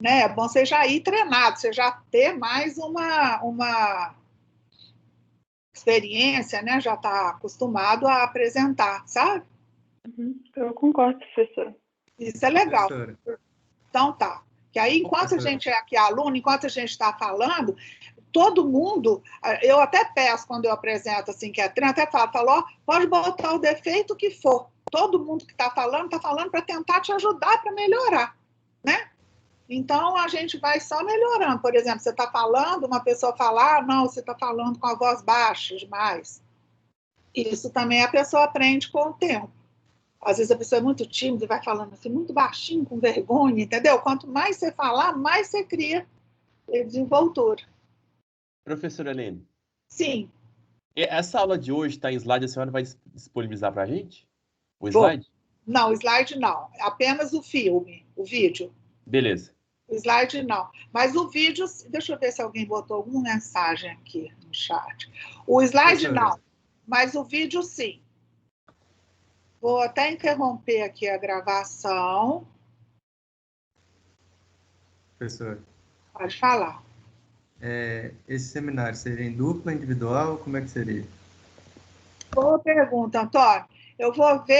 Né? É bom você já ir treinado, você já ter mais uma experiência, né? Já está acostumado a apresentar, sabe? Eu concordo, professora. Isso é legal. Professora. Então tá. Que aí, enquanto a gente é aqui aluno, enquanto a gente está falando, todo mundo, eu até peço quando eu apresento assim, que é treino, até falo, ó, pode botar o defeito que for. Todo mundo que está falando para tentar te ajudar para melhorar, né? Então, a gente vai só melhorando. Por exemplo, você está falando, uma pessoa fala, não, você está falando com a voz baixa demais. Isso também a pessoa aprende com o tempo. Às vezes a pessoa é muito tímida e vai falando assim, muito baixinho, com vergonha, entendeu? Quanto mais você falar, mais você cria desenvoltura. Professora Helene. Sim. Essa aula de hoje está em slide, a senhora vai disponibilizar para a gente? O slide? Não, o slide não. Apenas o filme, o vídeo. Beleza. O slide não. Mas o vídeo, deixa eu ver se alguém botou alguma mensagem aqui no chat. O slide não, mas o vídeo sim. Vou até interromper aqui a gravação. Professor. Pode falar. Esse seminário seria em dupla, individual? Como é que seria? Boa pergunta, Antônio. Eu vou ver